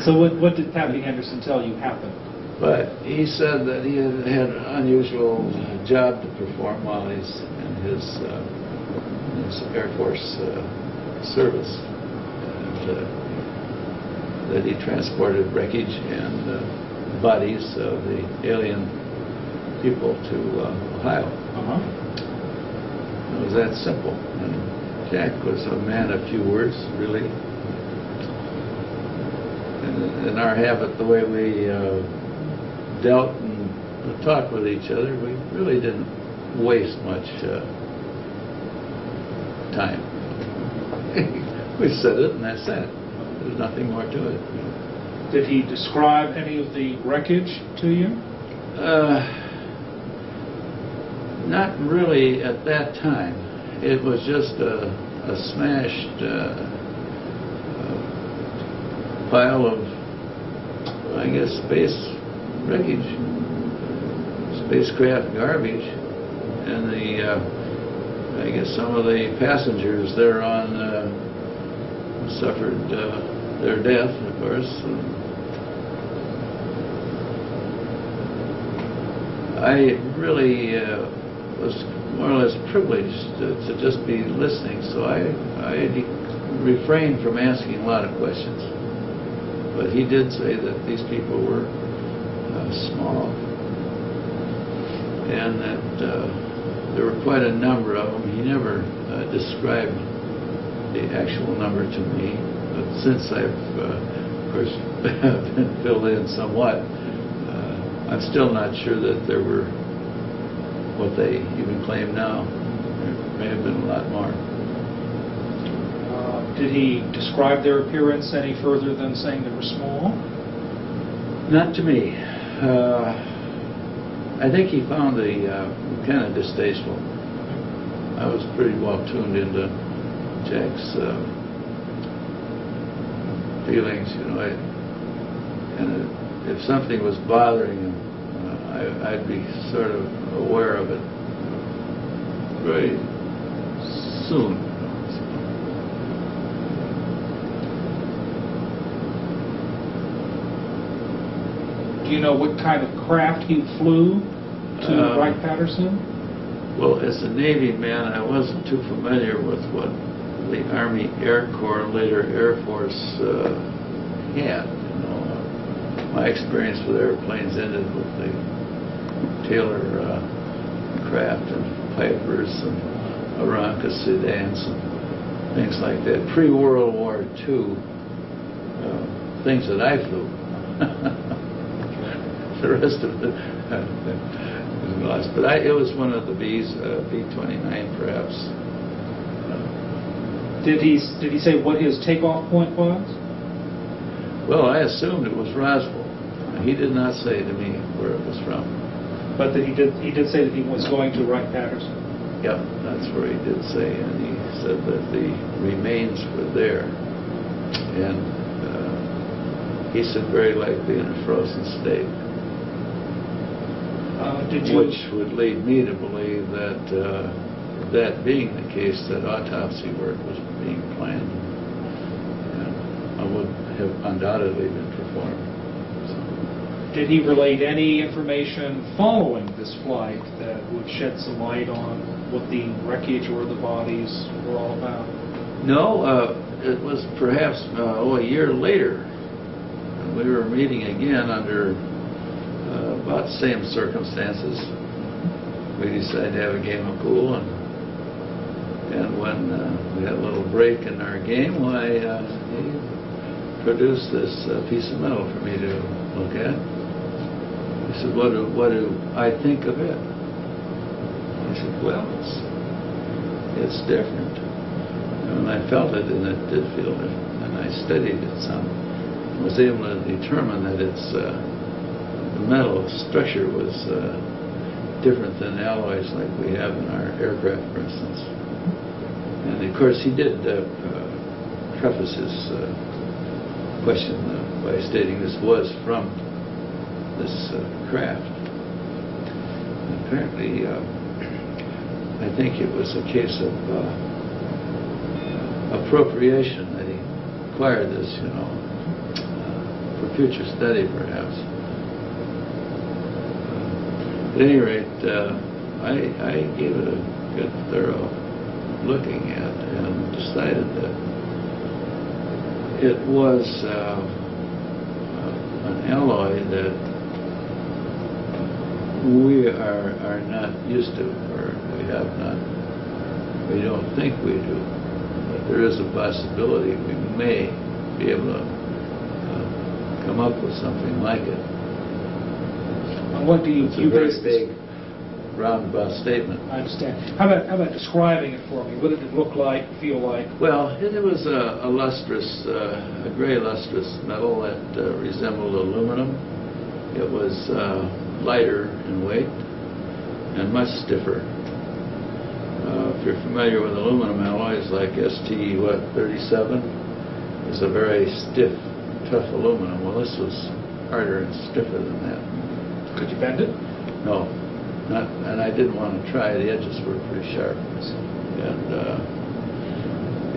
So what did Pappy Henderson tell you happened? But he said that he had an unusual job to perform while he's in his Air Force service. And, that he transported wreckage and bodies of the alien people to Ohio. It was that simple. And Jack was a man of few words, really. And in our habit, the way we dealt and talked with each other, we really didn't waste much time. We said it and that's it. There's nothing more to it. Did he describe any of the wreckage to you? Not really at that time. It was just a smashed pile of, I guess, space wreckage, spacecraft garbage, and I guess some of the passengers there on suffered their death, of course. I really was more or less privileged to just be listening, so I refrained from asking a lot of questions. But he did say that these people were small, and that there were quite a number of them. He never described the actual number to me, but since I've, of course, been filled in somewhat, I'm still not sure that there were what they even claim now. There may have been a lot more. Did he describe their appearance any further than saying they were small? Not to me. I think he found the kind of distasteful. I was pretty well tuned into Jack's feelings, you know. And if something was bothering him, I'd be sort of aware of it very soon. Do you know what kind of craft he flew to Wright-Patterson? Well, as a Navy man, I wasn't too familiar with what the Army Air Corps, later Air Force, had. You know, my experience with airplanes ended with the Taylor craft and Pipers and Aranca sedans and things like that. Pre-World War II, things that I flew. The rest of it is lost. But it was one of the Bs, B-29 perhaps. Did he say what his takeoff point was? Well, I assumed it was Roswell. He did not say to me where it was from. But that he did say that he was going to Wright-Patterson. Yeah, that's where he did say, and he said that the remains were there. And he said very likely in a frozen state. Which would lead me to believe that, that being the case, that autopsy work was being planned. And I would have undoubtedly been performed. So. Did he relate any information following this flight that would shed some light on what the wreckage or the bodies were all about? No, it was perhaps a year later. We were meeting again under about the same circumstances. We decided to have a game of pool, and when we had a little break in our game, why he produced this piece of metal for me to look at. He said, what do I think of it? I said, well, it's different. And I felt it, and it did feel different. And I studied it some. I was able to determine that its the metal structure was different than alloys like we have in our aircraft, for instance. And of course, he did preface his question by stating this was from this craft. And apparently, I think it was a case of appropriation that he acquired this, for future study, perhaps. At any rate, I gave it a good, thorough looking at and decided that it was an alloy that we are not used to, or we don't think we do. But there is a possibility we may be able to come up with something like it. What do you It's a very base big, roundabout statement. I understand. How about describing it for me? What did it look like, feel like? Well, it was a lustrous, a gray lustrous metal that resembled aluminum. It was lighter in weight and much stiffer. If you're familiar with aluminum alloys like ST37, it's a very stiff, tough aluminum. Well, this was harder and stiffer than that. Could you bend it? No, not, and I didn't want to try. The edges were pretty sharp,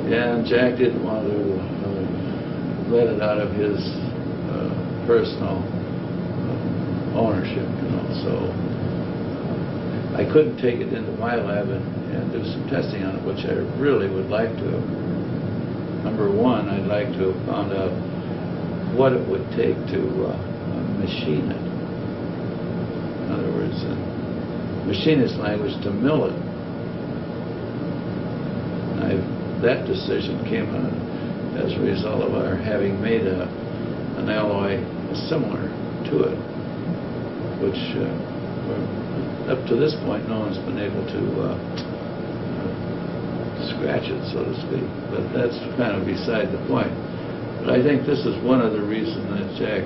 and Jack didn't want to let it out of his personal ownership, So I couldn't take it into my lab and do some testing on it, which I really would like to have. Number one, I'd like to have found out what it would take to machine it. In other words, in machinist language, to mill it. That decision came as a result of our having made an alloy similar to it, which up to this point no one's been able to scratch it, so to speak. But that's kind of beside the point. But I think this is one of the reasons that Jack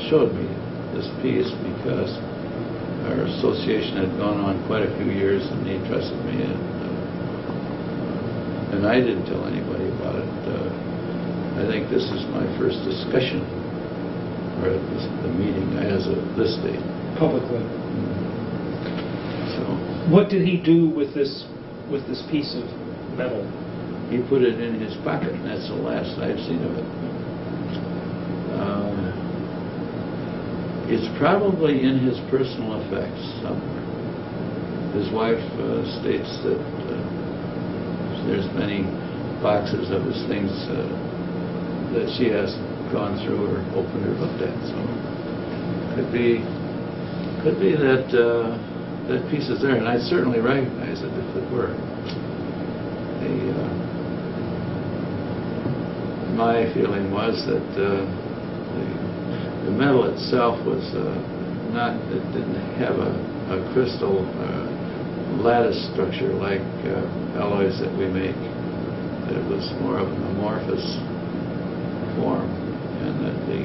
showed me this piece, because our association had gone on quite a few years, and he trusted me, and I didn't tell anybody about it. I think this is my first discussion, or at the meeting as of this date. Publicly. So what did he do with this piece of metal? he put it in his pocket, and that's the last I've seen of it. It's probably in his personal effects somewhere. His wife states that there's many boxes of his things that she hasn't gone through or opened or looked at. So could be that that piece is there, and I'd certainly recognize it if it were. My feeling was that the metal itself was it didn't have a crystal lattice structure like alloys that we make. That it was more of an amorphous form, and that the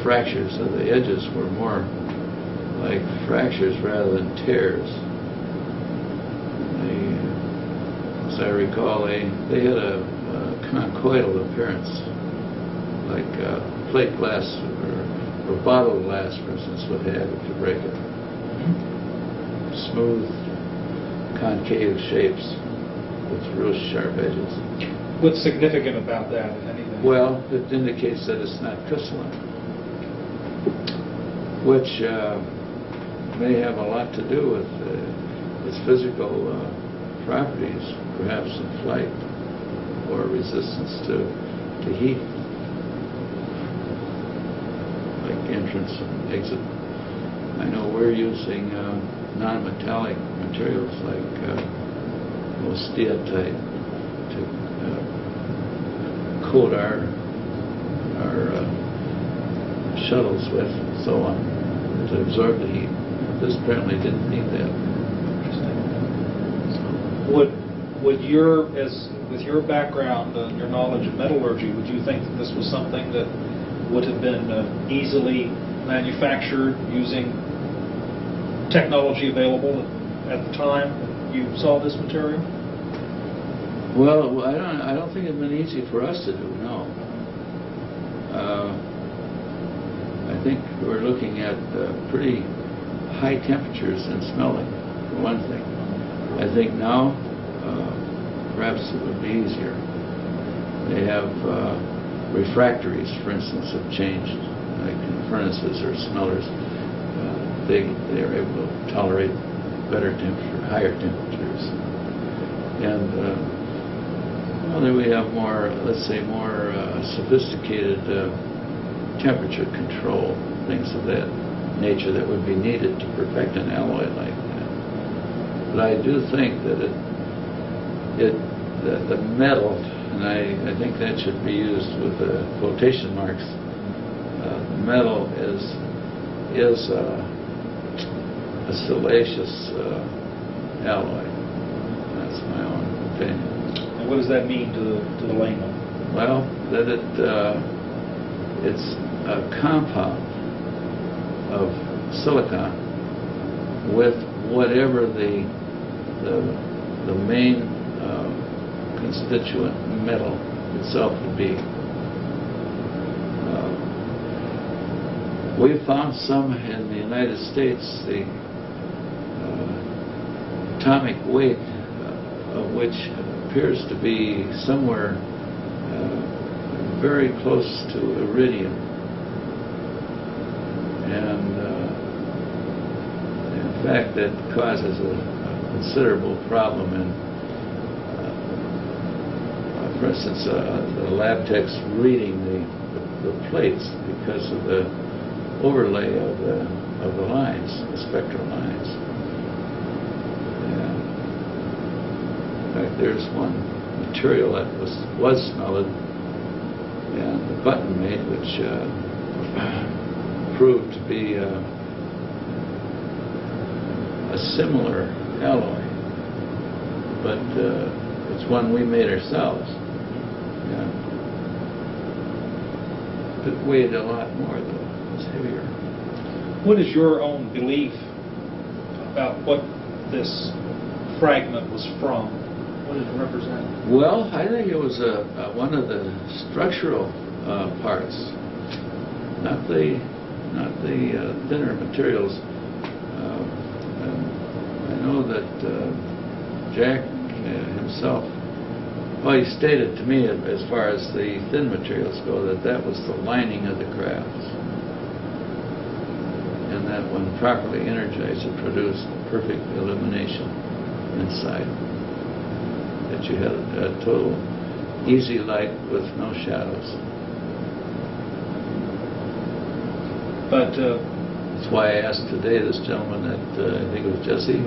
fractures of the edges were more like fractures rather than tears. As I recall, they had a conchoidal appearance, like plate glass or bottle glass, for instance, would have if you break it. Smooth, concave shapes with real sharp edges. What's significant about that, if anything? Well, it indicates that it's not crystalline, which may have a lot to do with its physical properties, perhaps in flight or resistance to heat, like entrance and exit. I know we're using non-metallic materials like steatite to coat our shuttles with, and so on, to absorb the heat. This apparently didn't need that. Would with your background and your knowledge of metallurgy, would you think that this was something that would have been easily manufactured using technology available at the time you saw this material? Well, I don't think it'd been easy for us to do. No. I think we're looking at pretty high temperatures in smelting, for one thing. I think now perhaps it would be easier. They have refractories, for instance, have changed, like in furnaces or smellers. They are able to tolerate better temperature, higher temperatures. And then we have more, let's say, more sophisticated temperature control, things of that nature that would be needed to perfect an alloy like that. But I do think that the metal, and I think that should be used with the quotation marks, metal is a salacious alloy. That's my own opinion. And what does that mean to the layman? Well, that it's a compound of silicon with whatever the main constituent metal itself would be. We found some in the United States, the atomic weight of which appears to be somewhere very close to iridium. And in fact, that causes a considerable problem in, for instance, the lab techs reading the plates because of the overlay of the lines, the spectral lines. And in fact, there's one material that was smelted and the button made, which proved to be a similar alloy, but it's one we made ourselves. Yeah. It weighed a lot more, though. It's heavier. What is your own belief about what this fragment was from? What did it represent? Well, I think it was one of the structural parts, not the thinner materials. I know that Jack himself, well, he stated to me, as far as the thin materials go, that was the lining of the crafts, and that when properly energized, it produced perfect illumination inside. That you had a total easy light with no shadows. But that's why I asked today this gentleman that I think it was Jesse,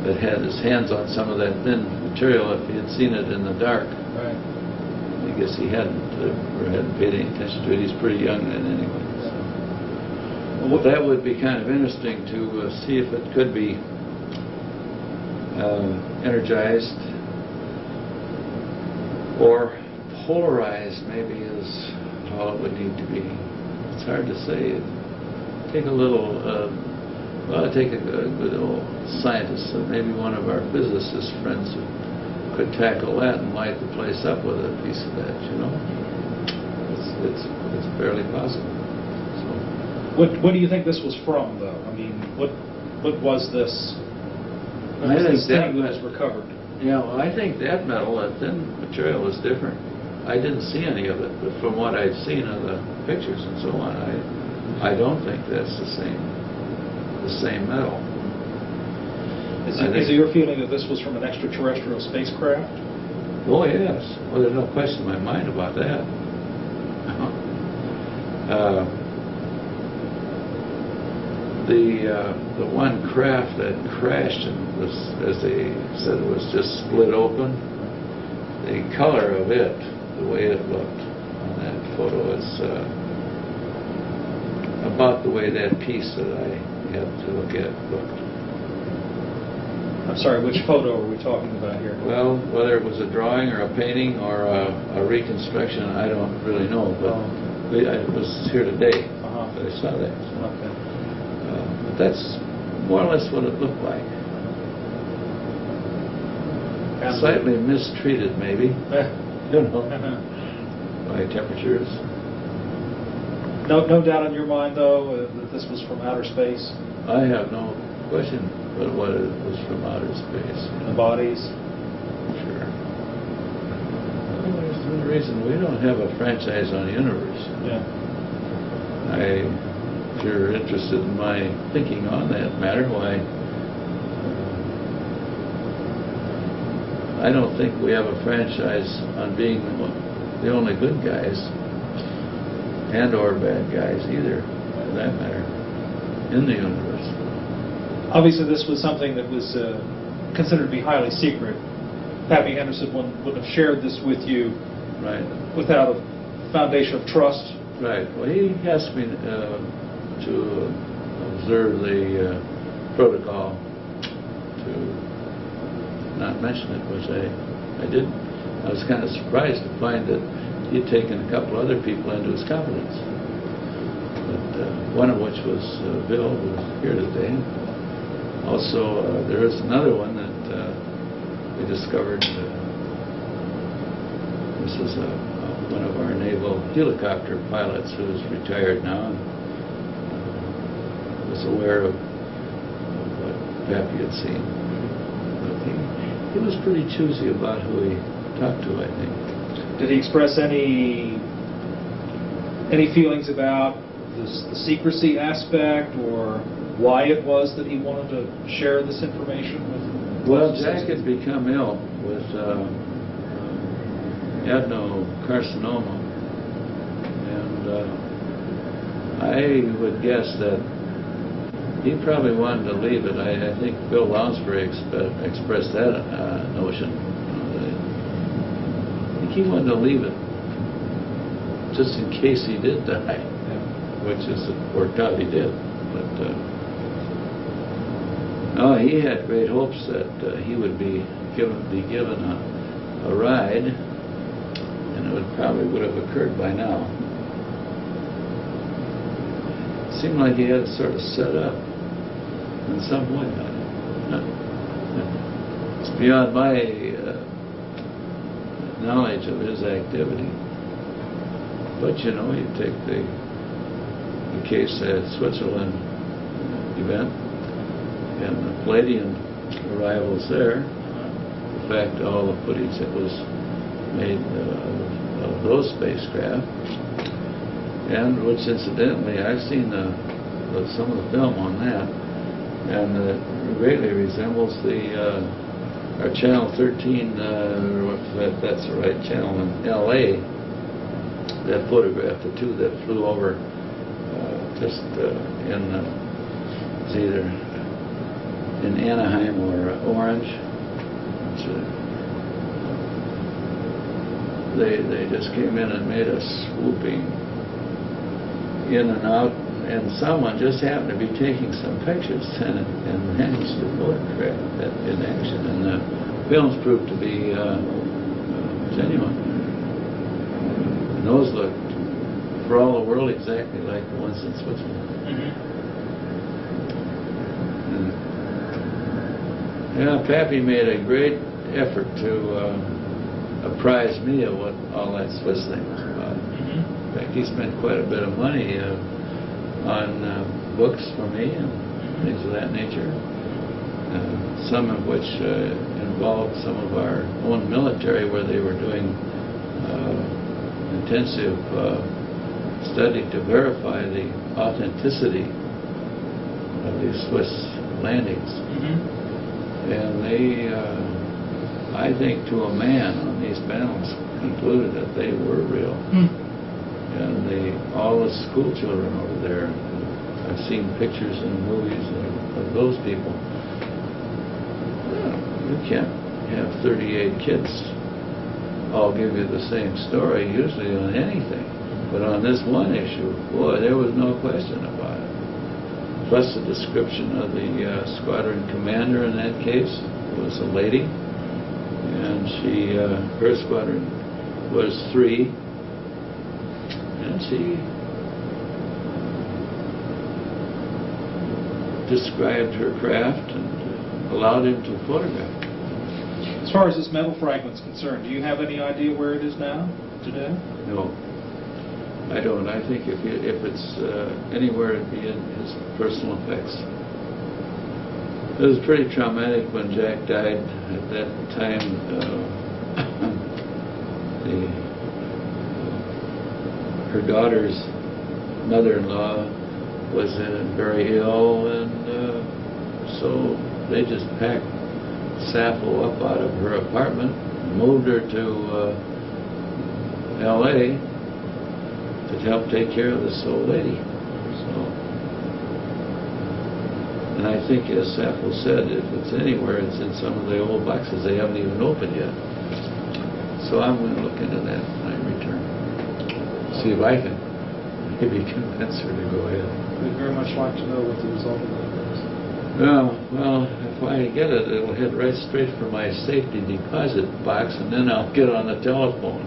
that had his hands on some of that thin material, if he had seen it in the dark. Right. I guess he hadn't or hadn't paid any attention to it. He's pretty young then anyway. So. Well, that would be kind of interesting to see if it could be energized or polarized, maybe, is all it would need to be. It's hard to say. Take a little, take a good old scientist, maybe one of our physicist friends who could tackle that and light the place up with a piece of that, you know. It's fairly possible. So. What do you think this was from, though? I mean, what was this? I think that was recovered. Yeah, well, I think that metal, that thin material, was different. I didn't see any of it, but from what I've seen of the pictures and so on, I don't think that's the same metal. Is it your feeling that this was from an extraterrestrial spacecraft? Oh yes. Well, there's no question in my mind about that. The one craft that crashed and was, as they said, it was just split open. The color of it, the way it looked on that photo, is about the way that piece that I had to look at looked. I'm sorry, which photo are we talking about here? Well, whether it was a drawing or a painting or a reconstruction, I don't really know, but I was here today, but I saw that. So. Okay. But that's more or less what it looked like. Slightly mistreated, maybe, you know, by temperatures. No doubt in your mind, though, that this was from outer space? I have no question but what it was from outer space. The bodies? Sure. For the reason we don't have a franchise on Universe. Yeah. If you're interested in my thinking on that matter, why, I don't think we have a franchise on being the only good guys and or bad guys either, for that matter, in the universe. Obviously, this was something that was considered to be highly secret. Pappy Henderson wouldn't have shared this with you Right. without a foundation of trust. Right. Well, he asked me to observe the protocol to not mention it, which I didn't. I was kind of surprised to find that he'd taken a couple other people into his confidence. But one of which was Bill, who's here today. Also, there is another one that we discovered. This is one of our naval helicopter pilots who's retired now, and was aware of what Pappy had seen. But he was pretty choosy about who he talked to, I think. Did he express any feelings about the secrecy aspect, or why it was that he wanted to share this information with? Well, Jack had become ill with adenocarcinoma, and I would guess that he probably wanted to leave it. I think Bill Lounsbury expressed that notion. I think he wanted to leave it just in case he did die, which is worked out he did. But no, he had great hopes that he would be given a ride, and it would have occurred by now. It seemed like he had it sort of set up in some way. It's beyond my knowledge of his activity. But you know, you take the case at Switzerland event and the Palladian arrivals there. In fact, all the footage that was made of those spacecraft, and which incidentally I've seen some of the film on that, and it greatly resembles our Channel 13, if that's the right channel, in L.A. that photographed the two that flew over just it's either in Anaheim or Orange. They just came in and made a swooping in and out, and someone just happened to be taking some pictures and managed to photograph that in action, and the films proved to be genuine. And those looked, for all the world, exactly like the ones in Switzerland. Yeah, Pappy made a great effort to apprise me of what all that Swiss thing was about. In fact, he spent quite a bit of money on books for me and things of that nature, some of which involved some of our own military, where they were doing intensive study to verify the authenticity of these Swiss landings. And they, I think to a man on these panels, concluded that they were real. And all the school children over there, I've seen pictures and movies of those people. You can't have 38 kids all give you the same story, usually on anything. But on this one issue, boy, there was no question about it. Plus the description of the squadron commander in that case was a lady, and her squadron was 3, and she described her craft and allowed him to photograph. As far as this metal fragment's concerned, do you have any idea where it is now, today? No, I don't. I think if it's anywhere, it'd be in his personal effects. It was pretty traumatic when Jack died. At that time, the her daughter's mother-in-law was very ill, and so they just packed Sappho up out of her apartment, moved her to L.A. to help take care of this old lady. So, and I think, as Sappho said, if it's anywhere, it's in some of the old boxes they haven't even opened yet. So I'm going to look into that when I return. See if I can maybe convince her to go ahead. We'd very much like to know what the result of that is. Well, if I get it, it'll head right straight for my safety deposit box, and then I'll get on the telephone.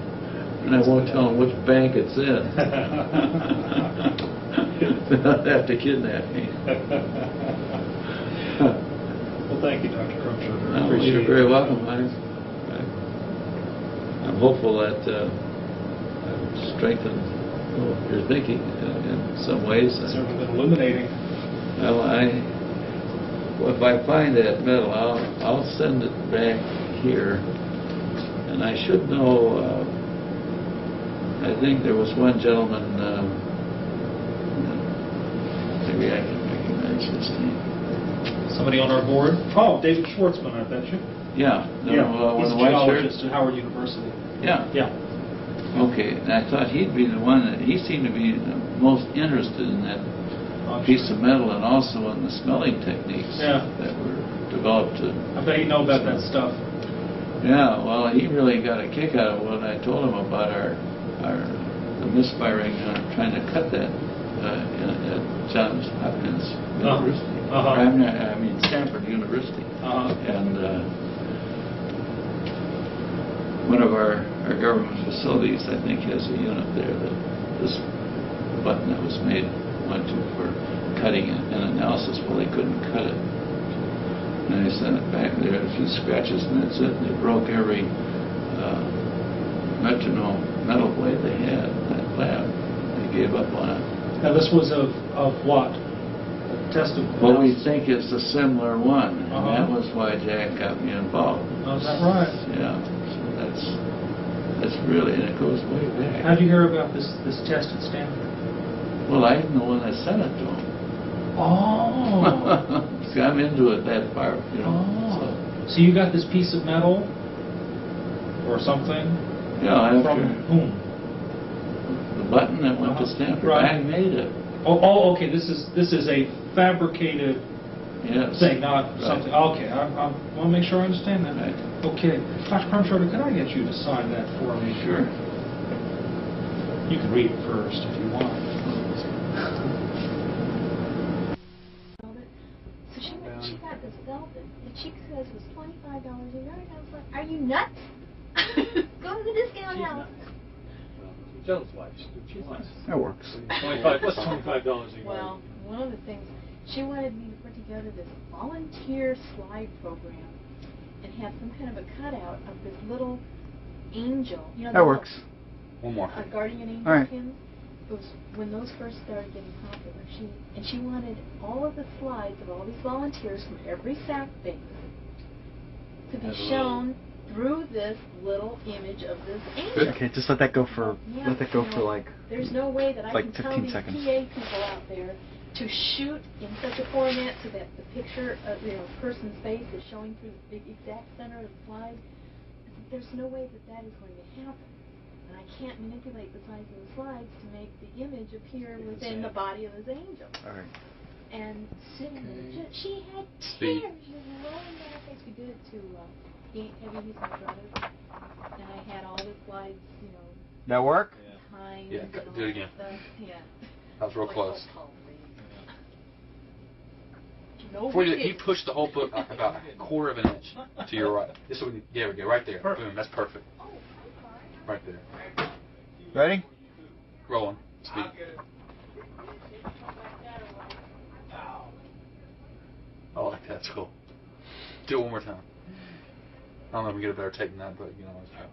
And I won't tell them which bank it's in. They'll have to kidnap me. Well, thank you, Dr. Crumshaw. No, you're very welcome. I'm hopeful that I've strengthened your thinking in some ways. It's certainly been illuminating. Well, if I find that medal, I'll send it back here, and I should know. I think there was one gentleman. Maybe I can recognize his name. Somebody on our board? Oh, David Schwartzman, I bet you. Yeah. No, he's a geologist at Howard University. Yeah. Yeah. Okay, and I thought he'd be the one that he seemed to be the most interested in that piece of metal, and also in the smelling techniques that were developed. I bet he'd know about that stuff. Yeah, well, he really got a kick out of it when I told him about the misfiring trying to cut that at Johns Hopkins University. I mean Stanford University. And one of our government facilities, I think, has a unit there that this button that was made went to for cutting an analysis. Well, they couldn't cut it. And they sent it back. There had a few scratches, and that's it. They broke every metronome metal blade they had in that lab. They gave up on it. Now, this was of what? A test of... What we think is a similar one. And that was why Jack got me involved. Oh, is that right? Yeah. So that's really, and it goes way back. How did you hear about this test at Stanford? Well, I'm the one that sent it to him. Oh. See, I'm into it that far, you know. Oh. So you got this piece of metal or something? Yeah, from whom? The button that went to Stanford. Right. I made it. Oh, okay. This is a fabricated thing, not something. Okay, I want to make sure I understand that. Right. Okay, Dr. Crumshaw, could I get you to sign that for me? Sure. You can read it first if you want. So she got this velvet that she says was $25 a yard. I was like, are you nuts? Go to the discount house. Joe's wife. She's nice. That works. What's $25 a yard? Well, one of the things, she wanted me to put together this volunteer slide program and have some kind of a cutout of this little angel. You know, That works. One more. Guardian angel All right. pins. It was when those first started getting popular. She wanted all of the slides of all these volunteers from every SAC base to be shown through this little image of this angel. Okay, just let that go for like. There's no way that I like can tell 15 these seconds. PA people out there to shoot in such a format so that the picture of person's face is showing through the exact center of the slide. There's no way that is going to happen. And I can't manipulate the size of the slides to make the image appear within the body of this angel. All right. And sitting there, she had tears. She was rolling down her face. We did it to Heavy Use My Brothers. And I had all the slides, That work? timed Yeah, and all do it again. that stuff. Yeah. That was real close. No, Before you push the whole book about a quarter of an inch to your right. This one, there we go, right there. Perfect. Boom, that's perfect. Right there. Ready? Rolling. Speed. I like that. That's cool. Do it one more time. I don't know if we get a better take than that, but let's try.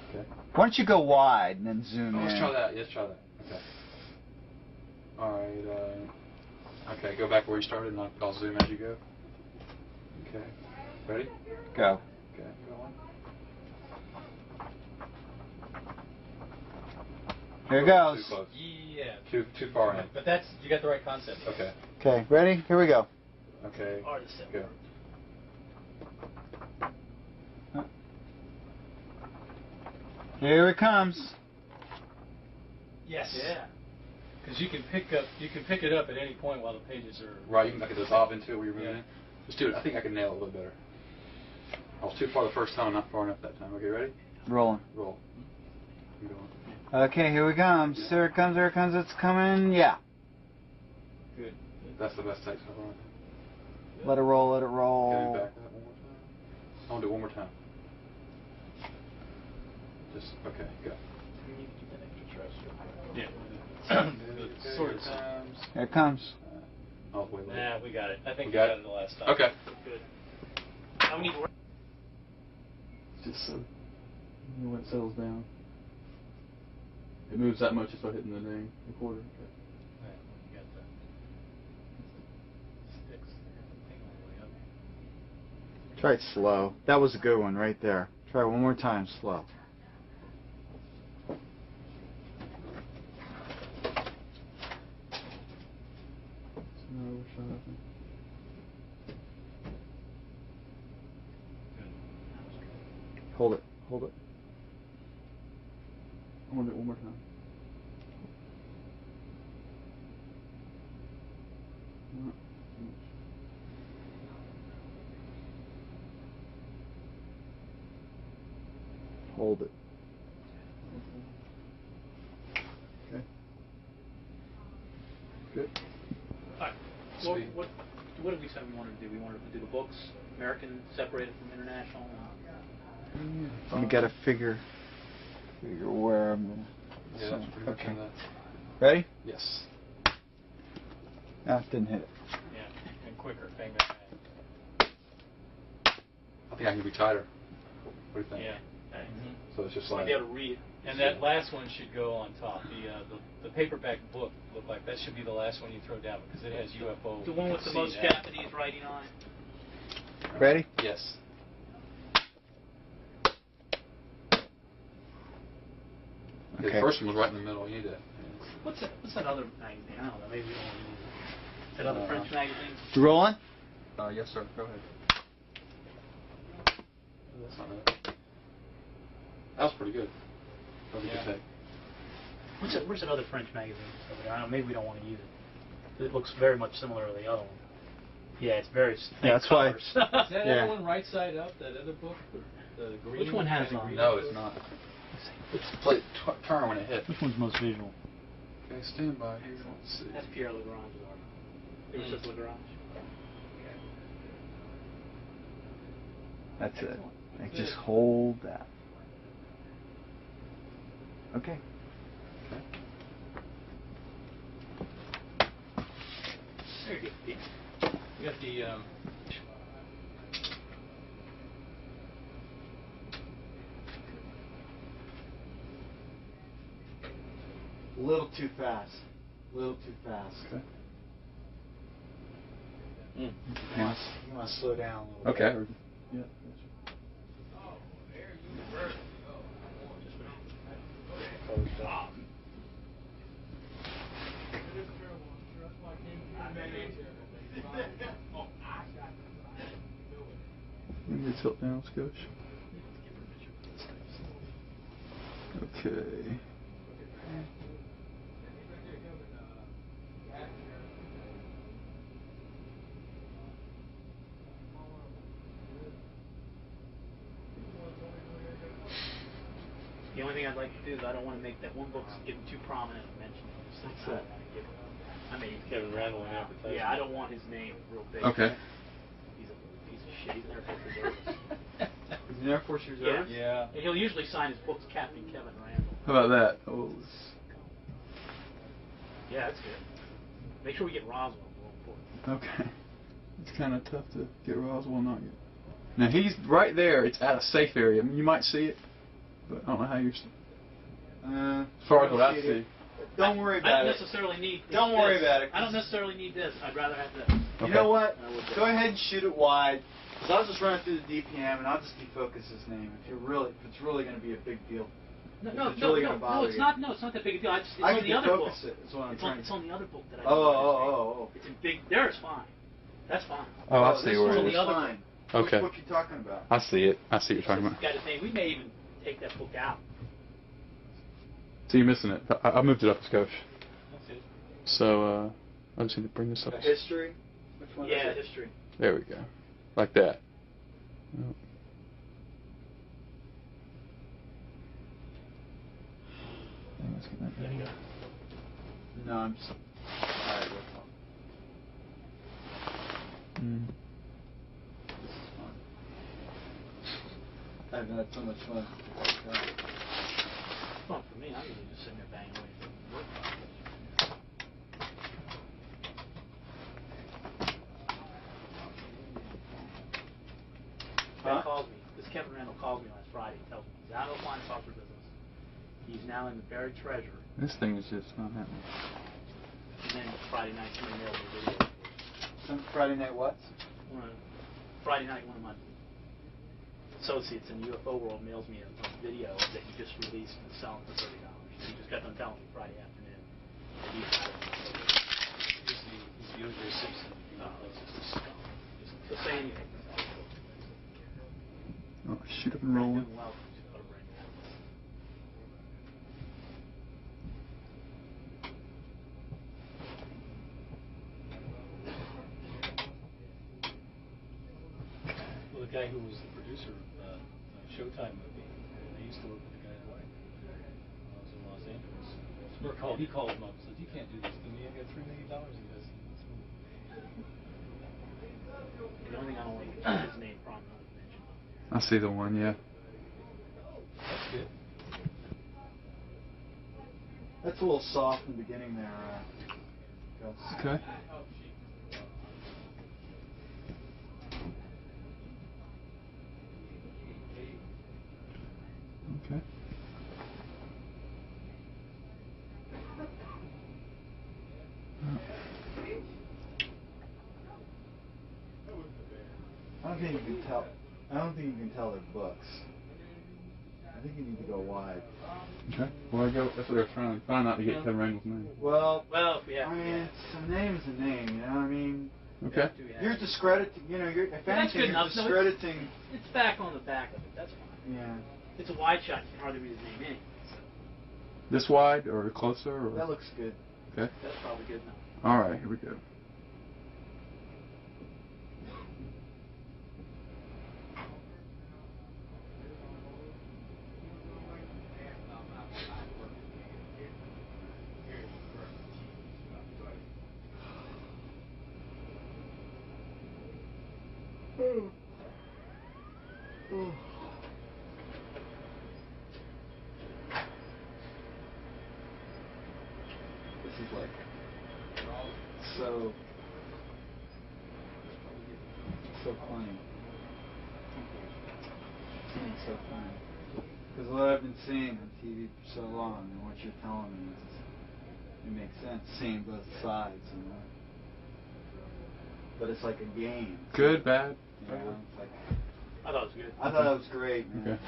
Okay. Why don't you go wide and then zoom in? Let's try that. Let's try that. Okay. All right. Okay, go back where you started, and I'll zoom as you go. Okay. Ready? Go. Okay. Go on. Here it Too goes. close. Yeah. Too far in. But that's, you got the right concept. Okay. Okay, ready? Here we go. Okay. Or the similar. Go. Here it comes. Yes. Yeah. Because you can pick it up at any point while the pages are. Right, you can make it dissolve into it where you're moving in. Just do it. I think I can nail it a little better. I was too far the first time, not far enough that time. Okay, ready? Rolling. Roll. I'm going. Okay, here we come. Here it comes, it's coming. Yeah. Good. That's the best take so far. Let it roll, let it Can you roll. back that one more time? I want to do it one more time. Just, okay, go. Yeah. Okay, Sort of. times. Here it comes. All the way low. Nah, we got it. I think We we got got it? it the last time. Okay. Good. How many? Just so when it settles down. It moves that much just by hitting the name recorder. Okay. You got the sticks. Thing all the way up. Try it slow. That was a good one right there. Try it one more time, slow. No shot, I think. Hold it, hold it. I want to do it one more time. No, too much. Hold it. Okay. Good. Alright. What did we say we wanted to do? We wanted to do the books, American separated from international. Let me get a figure where I'm gonna. Yeah, that's pretty much in that. Ready? Yes. Ah, didn't hit it. Yeah, and quicker. Bang, bang, I think I can be tighter. What do you think? bang. Yeah. So it's just So like. I'd be able to read. And that last one should go on top. The paperback book look like that should be the last one you throw down because it has UFO. The one with the most Japanese writing on it. Ready? Yes. Okay. The first one was right in the middle. You need to. What's that other magazine? I don't know. Maybe we don't use it. That other French magazine? You rolling? Yes, sir. Go ahead. That's not bad. That was pretty good. That was a good take. Where's that other French magazine? Over there? I don't know, maybe we don't want to use it. It looks very much similar to the other one. Yeah, it's very thick that's why- covers. Is that Yeah. other one right side up? That other book, the green. Which one has kind of on? green? No, it's not. It's turn when it hit. Which one's most visual? Okay, stand by here. Let's see. That's Pierre Lagrange's art. It was just Lagrange. That's it. Like, just hold that. Okay. There you go. You got the. A little too fast. A little too fast. Okay. You want to slow down a little Okay. bit. Yeah. Let me tilt down, Scotch. Okay. The only thing I'd like to do is I don't want to make that one book given too prominent a mention. I don't want to give. I mean, Kevin Randall in advertising. yeah, I don't want his name real big. Okay. He's a piece of shit. He's an Air Force reservist. Is the Air Force Reserve? Yeah. And he'll usually sign his books Captain Kevin Randall. How about that? Oh, Yeah, that's good. Make sure we get Roswell. Real important. okay. It's kind of tough to get Roswell not get. Now he's right there. It's at a safe area. I mean, you might see it, but I don't know how you're. As far as what I see. Don't worry I about don't it. necessarily need. Don't worry about it, I don't necessarily need this. I'd rather have this. You know what? I would Go ahead and shoot it wide. Cause I'll just run it through the DPM and I'll just defocus his name if it's really going to be a big deal. It's really gonna bother it's you. not. No, it's not that big a deal. It's I on can the other book. defocus it. Is what I'm It's trying it's to. on the other book that I. Oh. It's in big. There, it's fine. That's fine. Oh, I see This where one it was is. other fine. Okay. Which book you talking about? I see it. I see what you're talking It's about. got its name. We may even take that book out. So you're missing it. I moved it up a skosh. That's it. So I just need to bring this up. A history? Which one Yeah, is it? history. There we go. Like that. Oh. Let's get that There you go. No, I'm just tired of it. Mm. This is fun. I've had so much fun. It's fun for me. I'm usually just sitting there banging away from work. Ben calls me. This Kevin Randall calls me last Friday and tells me he's out of the flying saucer business. He's now in the buried treasure. This thing is just not happening. And then Friday night, somebody mailed me a video. Some Friday night what? Friday night, one of my associates in the UFO world mails me a video that he just released and selling for $30. He just got done telling me Friday afternoon that he's out of it. He's the O.J. Simpson. So say anything. Oh, shoot up and rolling. Doing well. Just put a brand new one. Well, the guy who was the producer of the Showtime movie, I used to work with the guy in White. I was in Los Angeles. He called him up and said, "You can't do this to me. I got $3 million." He goes, the only thing I don't like is his name prominently mentioned. I see the one, yeah. That's good. That's a little soft in the beginning there, Gus. Okay. Okay. I don't think you can tell. I don't think you can tell they're books. I think you need to go wide. Okay. Well, that's what they're trying not to get Kevin Randall's name. Well, Yeah. I mean, a name is a name, you know. I mean, Okay. you're discrediting. You know, if That's anything, good you're enough. No, discrediting. It's back on the back of it. That's fine. Yeah. It's a wide shot. You can hardly read his name anyway. So This wide or closer? Or? That looks good. Okay. that's probably good enough. All right. Here we go. This is like so funny. It's so funny. Because what I've been seeing on TV for so long, and what you're telling me is, it makes sense, seeing both sides, you know. But it's like a game. Good, bad. You know, it's like, I thought it was good. I thought it was great, man. Okay.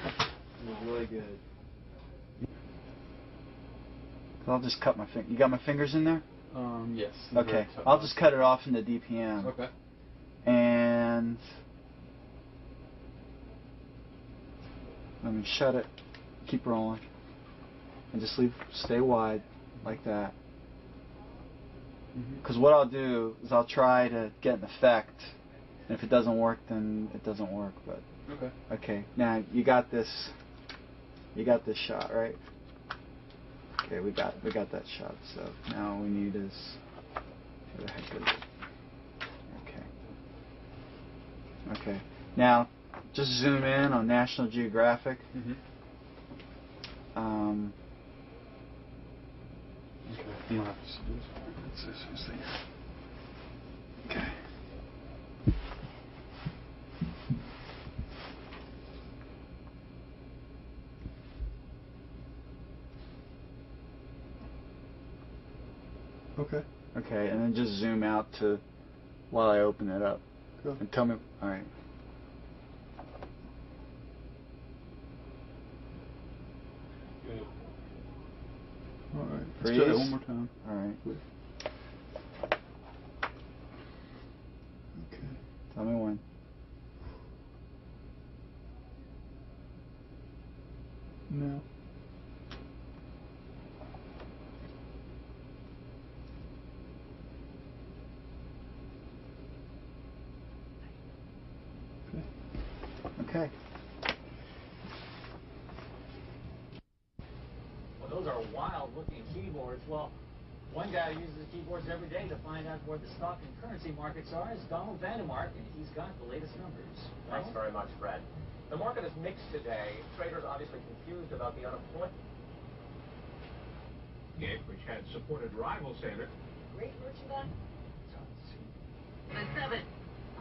It was really good. I'll just cut my finger. You got my fingers in there? Yes. Okay. I'll just cut it off in the DPM. Okay. And let me shut it. Keep rolling. And just stay wide like that. Because what I'll do is I'll try to get an effect. And if it doesn't work, then it doesn't work. But Okay. okay. Now you got this. You got this shot, right? Okay, we got that shot. So now we need is where the heck is it? Okay. Okay. Now just zoom in on National Geographic. Mm-hmm. Okay. I'm gonna have to do this. Let's see. Okay. Okay. Okay, and then just zoom out to while I open it up. Cool. And tell me. All right. You want to right. Let's try that one more time. All right. Okay. Tell me when. No. Okay. Well, those are wild-looking keyboards. Well, one guy who uses the keyboards every day to find out where the stock and currency markets are is Donald Vandemark, and he's got the latest numbers. Thanks very much, Fred. The market is mixed today. Traders obviously confused about the unemployment gate, which had supported rival standard. Great merchandise. The 7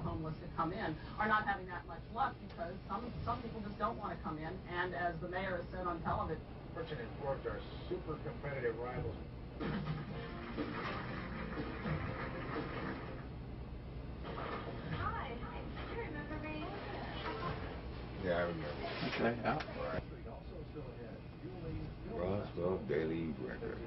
homeless to come in are not having that much luck because some people just don't want to come in, and as the mayor has said on television, Merchant imports are super competitive rivals. Hi, do you remember me? Yeah, I remember. Okay, out. Roswell Daily Record.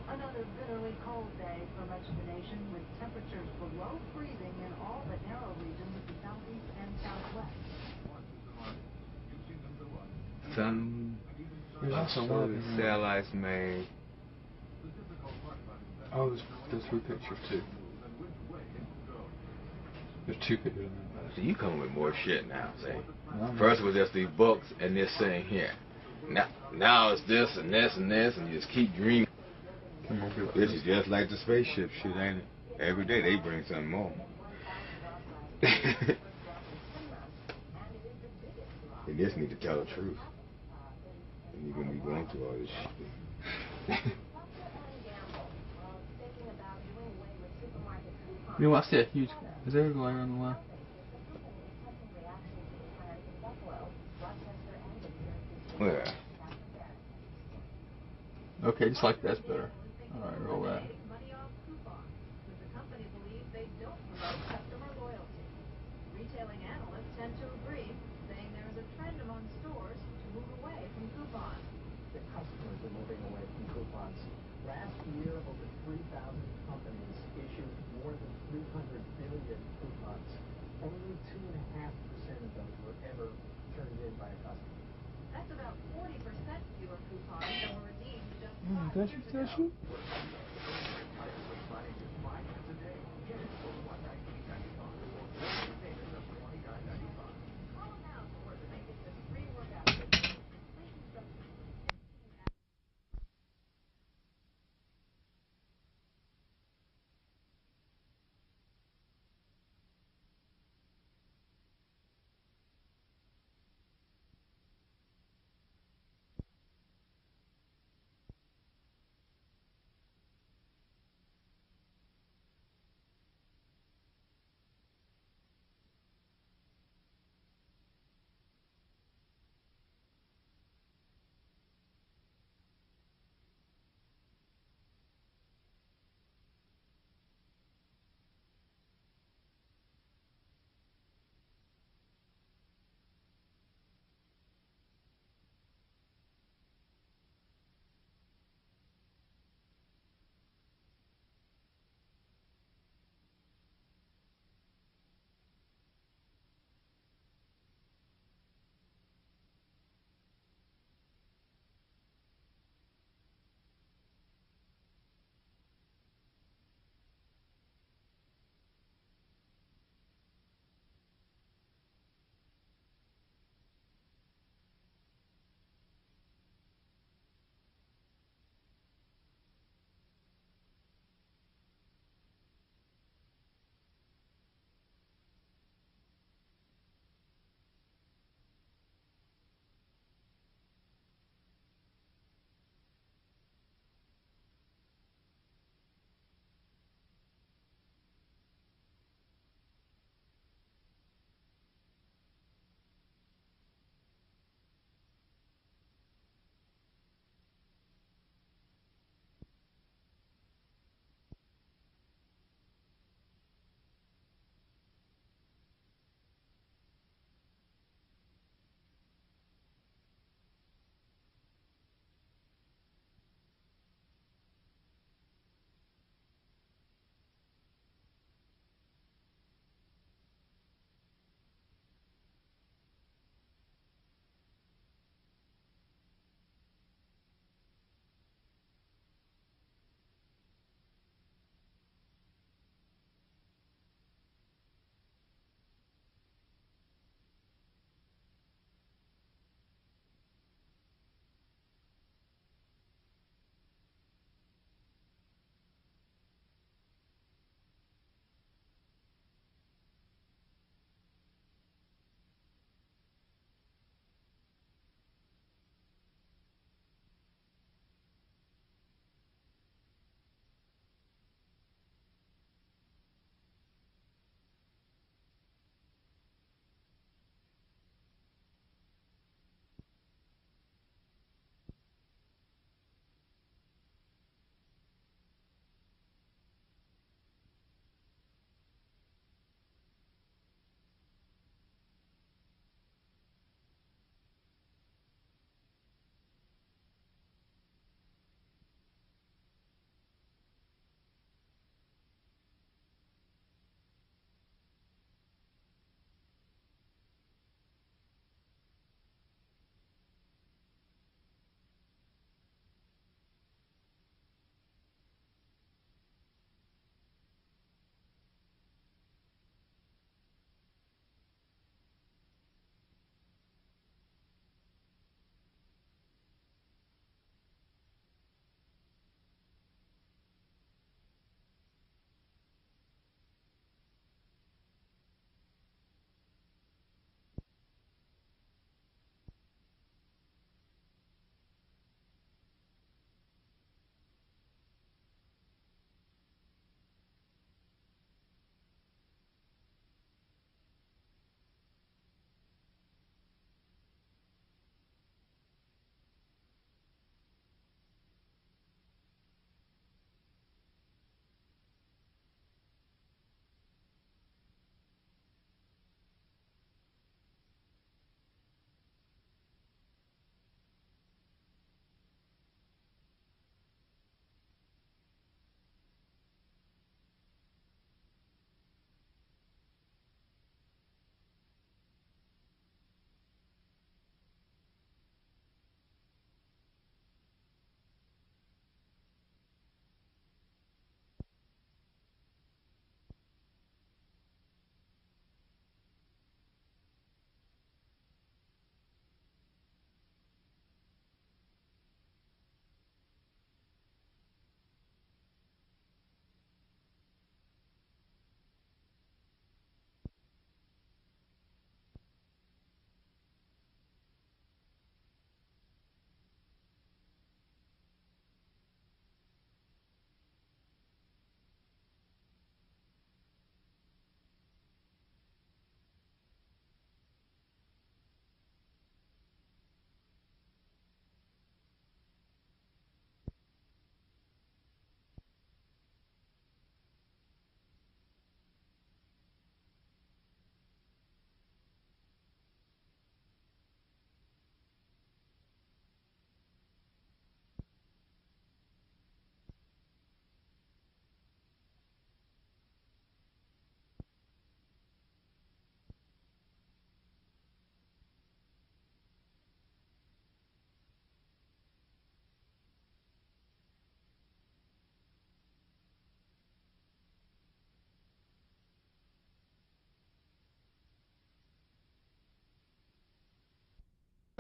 Another bitterly cold day for much of the nation, with temperatures below freezing in all but narrow regions of the southeast and southwest. Some Also, one of them. satellites made. Oh, there's 3 pictures too. There's 2 pictures in there. So you coming with more shit now, see? Well, First was just these books and this thing here. Now it's this and this and this, and you just keep dreaming. This is just like the spaceship shit, ain't it? Every day they bring something more. You just need to tell the truth. And you're gonna be going through all this shit. You know, I see a huge. Is there a glare on the line? Where? Okay, just like that's better. All right, roll that. Money off coupons, but the company believes they don't promote customer loyalty. Retailing analysts tend to agree, saying there is a trend among stores to move away from coupons. The customers are moving away from coupons. Last year, over 3,000 companies issued more than 300 billion coupons. Only 2.5% of those were ever turned in by a customer. That's about 40% fewer coupons than were redeemed just That's 5 years ago. Call now for the make this free workout with complete instructions.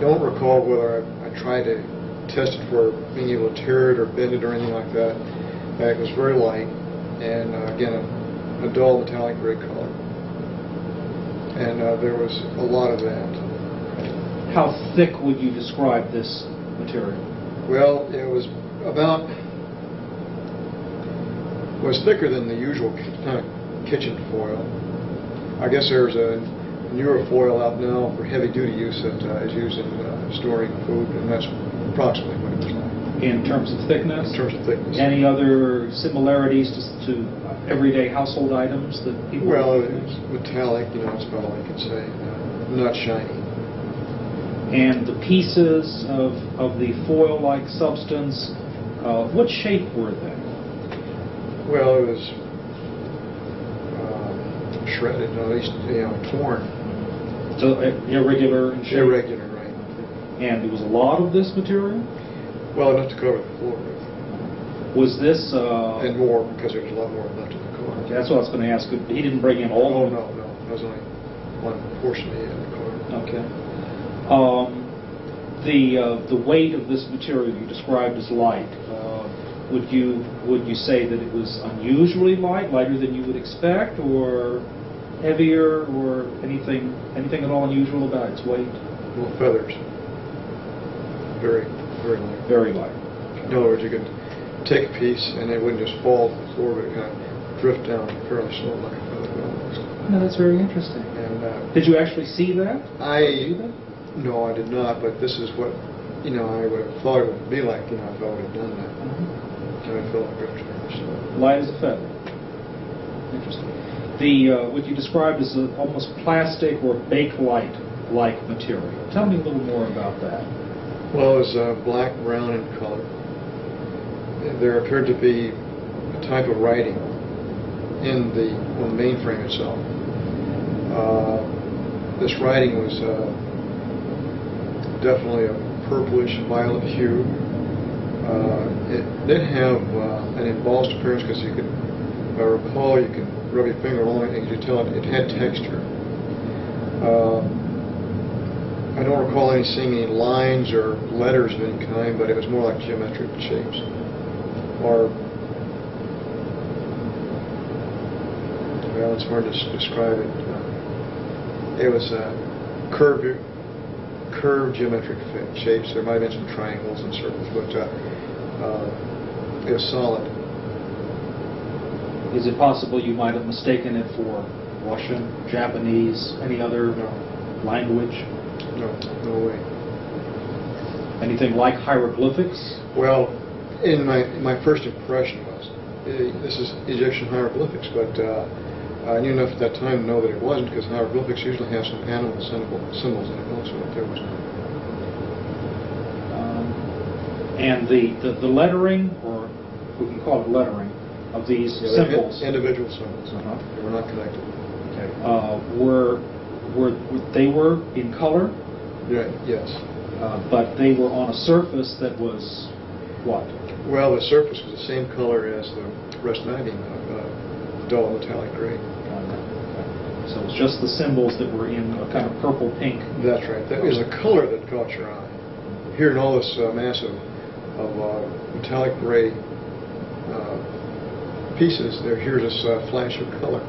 don't recall whether I tried to test it for being able to tear it or bend it or anything like that. It was very light, and again, a dull metallic gray color. And there was a lot of that. How thick would you describe this material? Well, it was thicker than the usual kitchen foil. I guess there's a newer foil out now for heavy-duty use that is used in storing food, and that's approximately what it was like. In terms of thickness? In terms of thickness. Any other similarities to everyday household items that people... Well, it's metallic, that's about all I can say. Not shiny. And the pieces of the foil-like substance, what shape were they? Well, it was shredded, at least, torn. So irregular in shape? Irregular, right. And there was a lot of this material? Well, enough to cover the floor with. Was this... and more, because there was a lot more left in the car. Okay, that's what I was going to ask. He didn't bring in all of them? No. That was only one portion of the car. Okay. The weight of this material you described as light, would you say that it was unusually light, lighter than you would expect, or heavier, or anything at all unusual about its weight? Well, feathers. Very, very light. Very light. In other words, you could take a piece and it wouldn't just fall to the floor, but it kind of drift down fairly slow like a feather almost. No, that's very interesting. And did you actually see that? No, I did not, but this is what I would have thought it would be like if I would have done that. And I felt like drifting very slow. Light as a feather. Interesting. What you described as almost plastic or bakelite-like material. Tell me a little more about that. Well, it was black-brown in color. There appeared to be a type of writing on the mainframe itself. This writing was definitely a purplish violet hue. It did have an embossed appearance because you could, if I recall, you could rub your finger along it and you could tell it had texture. I don't recall seeing any lines or letters of any kind, but it was more like geometric shapes. Or, well, it's hard to describe it. It was curved geometric shapes. There might have been some triangles and circles, but it was solid. Is it possible you might have mistaken it for Russian, Japanese, any other language? No way. Anything like hieroglyphics? Well, in my first impression was this is Egyptian hieroglyphics, but I knew enough at that time to know that it wasn't, because hieroglyphics usually have some animal symbols in it also, but there was none. And the lettering, or we can call it lettering, of these symbols. Individual symbols. They were not connected. Okay. They were in color? Yes. But they were on a surface that was what? Well, the surface was the same color as the rest magazine, dull metallic gray. So it was just the symbols that were in a kind of purple pink. That's right. That is a color that caught your eye. Here in all this mass of metallic gray pieces, here's this flash of color.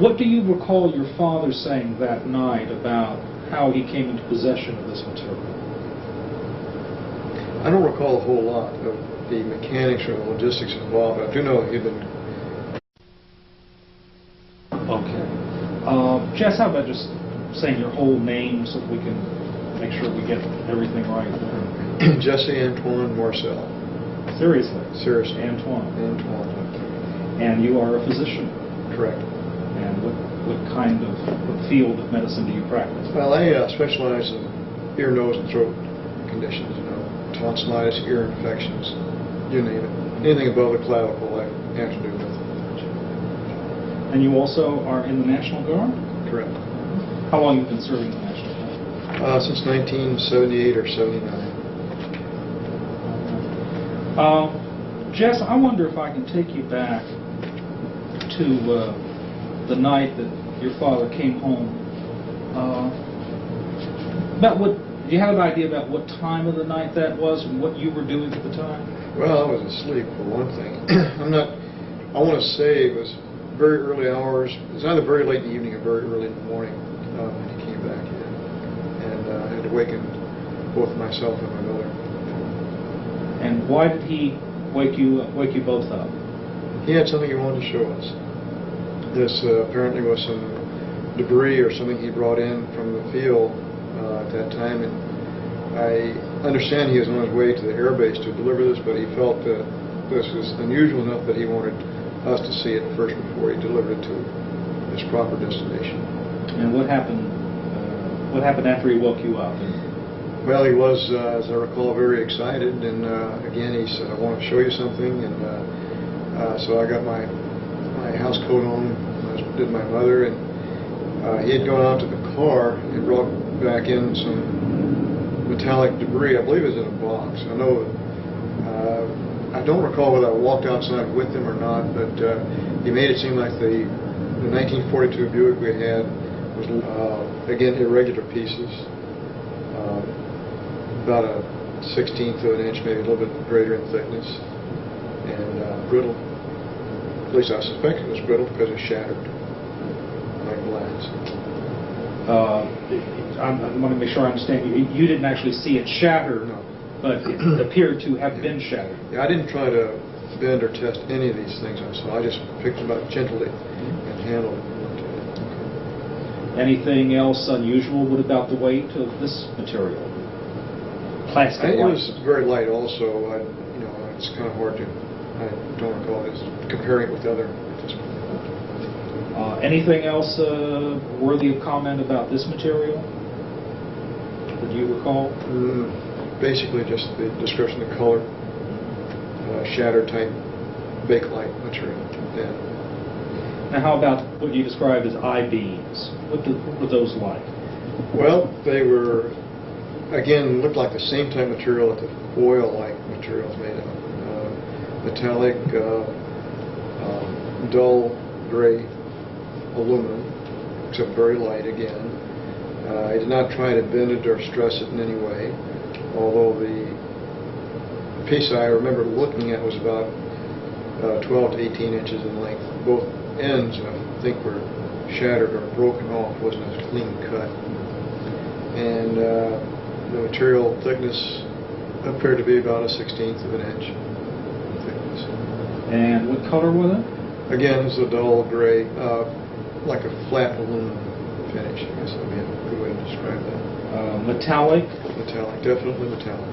What do you recall your father saying that night about how he came into possession of this material? I don't recall a whole lot of the mechanics or the logistics involved. I do know that he'd been... Okay. Jess, how about just saying your whole name so that we can make sure we get everything right there? Jesse Antoine Marcel. Seriously? Seriously. Antoine. Antoine. And you are a physician? Correct. And what field of medicine do you practice? Well, I specialize in ear, nose, and throat conditions, tonsillitis, ear infections, you name it. Anything above the clavicle I have to do with. And you also are in the National Guard? Correct. How long have you been serving the National Guard? Since 1978 or 79. Jess, I wonder if I can take you back to the night that your father came home. About what? Do you have an idea about what time of the night that was and what you were doing at the time? Well, I was asleep for one thing. I want to say it was very early hours. It was either very late in the evening or very early in the morning when he came back in, and I had to waken both myself and my mother. And why did he wake you both up? He had something he wanted to show us. This apparently was some debris or something he brought in from the field at that time, and I understand he was on his way to the air base to deliver this, but he felt that this was unusual enough that he wanted us to see it first before he delivered it to its proper destination. And what happened? What happened after he woke you up? Well, he was, as I recall, very excited, and again he said, "I want to show you something," and so I got my house coat on, as did my mother, and he had gone out to the car and brought back in some metallic debris. I believe it was in a box. I don't recall whether I walked outside with him or not, but he made it seem like the 1942 Buick we had was, again, irregular pieces, about a 1/16 of an inch, maybe a little bit greater in thickness, and brittle. At least I suspect it was brittle because it shattered like glass. I want to make sure I understand. You didn't actually see it shatter, No. but it appeared to have been shattered. Yeah, I didn't try to bend or test any of these things I saw. I just picked them up gently and handled them. Anything else unusual? What about the weight of this material? Plastic. It was very light also. It's kind of hard to, I don't recall this, comparing it with other at this point. Anything else worthy of comment about this material? That you recall? Basically just the description of color, shatter type, bakelite material. Yeah. Now how about what you described as I-beams? What were those like? Well, they were, again, looked like the same type of material that the foil-like material is made of. Metallic, dull gray aluminum, except very light again. I did not try to bend it or stress it in any way, although the piece I remember looking at was about 12 to 18 inches in length. Both ends, I think, were shattered or broken off, wasn't as clean cut. And the material thickness appeared to be about a 1/16 of an inch thickness. And what color was it? Again, it's a dull gray, like a flat aluminum finish, I guess would be a good way to describe that. Metallic? Metallic, definitely metallic.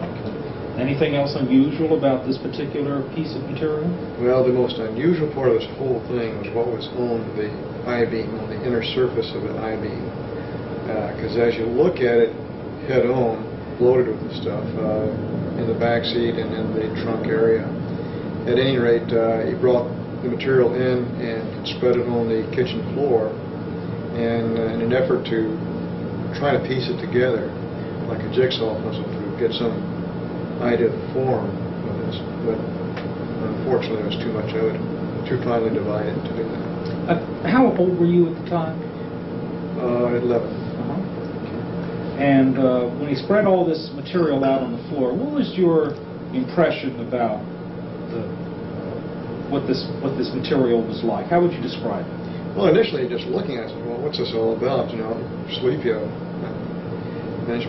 Okay. Anything else unusual about this particular piece of material? Well, the most unusual part of this whole thing was what was on the I-beam, on the inner surface of the I-beam. Because as you look at it head-on, loaded with the stuff in the back seat and in the trunk area. At any rate, he brought the material in and spread it on the kitchen floor, and in an effort to try to piece it together like a jigsaw puzzle to get some idea of the form of this, but unfortunately there was too much of it, too finely divided to do that. How old were you at the time? 11. And when he spread all this material out on the floor, what was your impression about what this material was like? How would you describe it? Well, initially, just looking at it, well, what's this all about? Sleepy,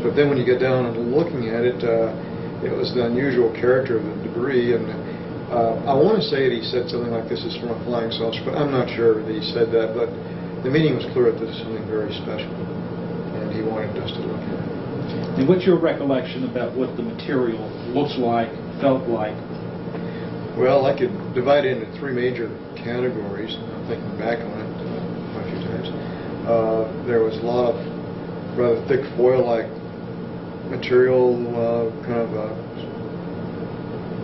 but then when you get down and looking at it, it was the unusual character of the debris, and I want to say that he said something like this is from a flying saucer, but I'm not sure that he said that, but the meaning was clear that this is something very special, and he wanted us to look at it. And what's your recollection about what the material looks like, felt like? Well, I could divide it into three major categories. I'm thinking back on it quite a few times. There was a lot of rather thick foil-like material, kind of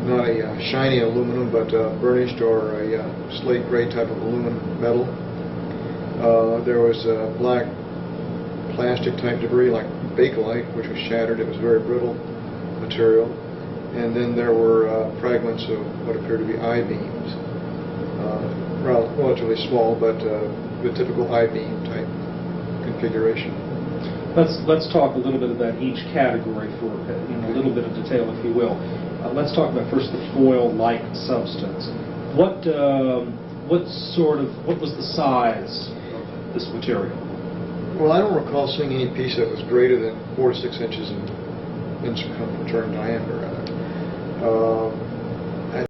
not a shiny aluminum, but burnished or a slate gray type of aluminum metal. There was black plastic type debris like bakelite, which was shattered. It was very brittle material. And then there were fragments of what appeared to be I-beams, relatively small, but the typical I-beam type configuration. Let's talk a little bit about each category for in a little bit of detail, if you will. Let's talk about first the foil-like substance. What was the size of this material? Well, I don't recall seeing any piece that was greater than 4 to 6 inches in circumference or in diameter, rather.